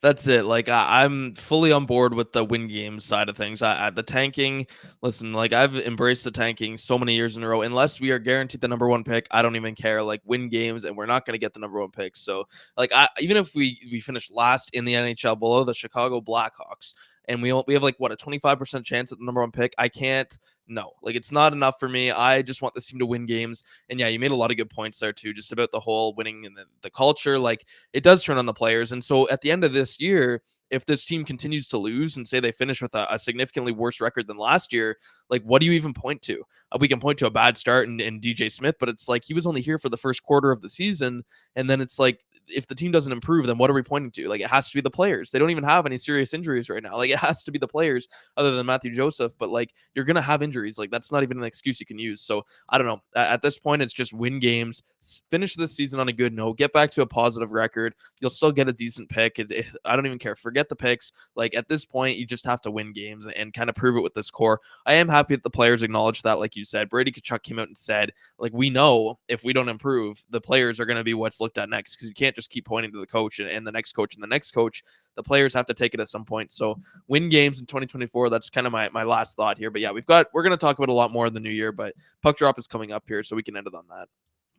That's it. Like I'm fully on board with the win games side of things. The tanking, listen, like I've embraced the tanking so many years in a row. Unless we are guaranteed the number 1 pick, I don't even care. Like win games, and we're not going to get the number 1 pick. So like even if we finish last in the NHL below the Chicago Blackhawks, and we have like what, a 25% chance at the number 1 pick, I can't. No, like it's not enough for me. I just want this team to win games. And yeah, you made a lot of good points there too, just about the whole winning and the culture. Like it does turn on the players. And so at the end of this year, if this team continues to lose and say they finish with a significantly worse record than last year, like what do you even point to? We can point to a bad start in DJ Smith, but it's like he was only here for the first quarter of the season. And then it's like, if the team doesn't improve, then what are we pointing to? Like it has to be the players. They don't even have any serious injuries right now. Like it has to be the players other than Matthew Joseph, but like you're going to have injuries. Like that's not even an excuse you can use. So I don't know. At this point, it's just win games, finish this season on a good note, get back to a positive record. You'll still get a decent pick. I don't even care. Forget the picks. Like at this point, you just have to win games and kind of prove it with this core. I am happy that the players acknowledge that. Like you said, Brady Tkachuk came out and said, like, we know if we don't improve, the players are going to be what's looked at next, because you can't just keep pointing to the coach and the next coach and the next coach. The players have to take it at some point. So win games in 2024. That's kind of my last thought here. But yeah, we're going to talk about a lot more in the new year, but puck drop is coming up here, so we can end it on that.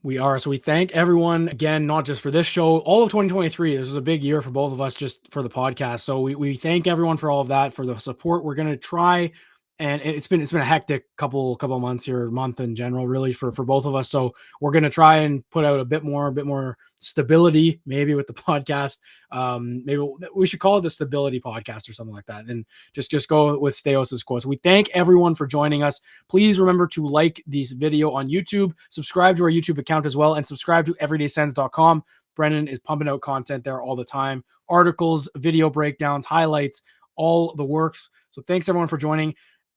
We are. So we thank everyone again, not just for this show, all of 2023. This was a big year for both of us, just for the podcast. So we thank everyone for all of that, for the support. We're going to try, and it's been a hectic couple months here, month in general, really for both of us. So we're going to try and put out a bit more stability, maybe with the podcast. Maybe we should call it the stability podcast or something like that, and just go with Steos's quotes. We thank everyone for joining us. Please remember to like this video on YouTube, subscribe to our YouTube account as well, and subscribe to everydaysens.com. Brennan is pumping out content there all the time, articles, video breakdowns, highlights, all the works. So thanks everyone for joining.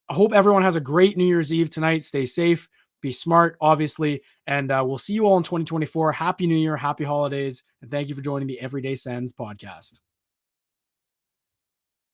I hope everyone has a great New Year's Eve tonight. Stay safe, be smart, obviously, and we'll see you all in 2024. Happy New Year, happy holidays, and thank you for joining the Everyday Sens podcast.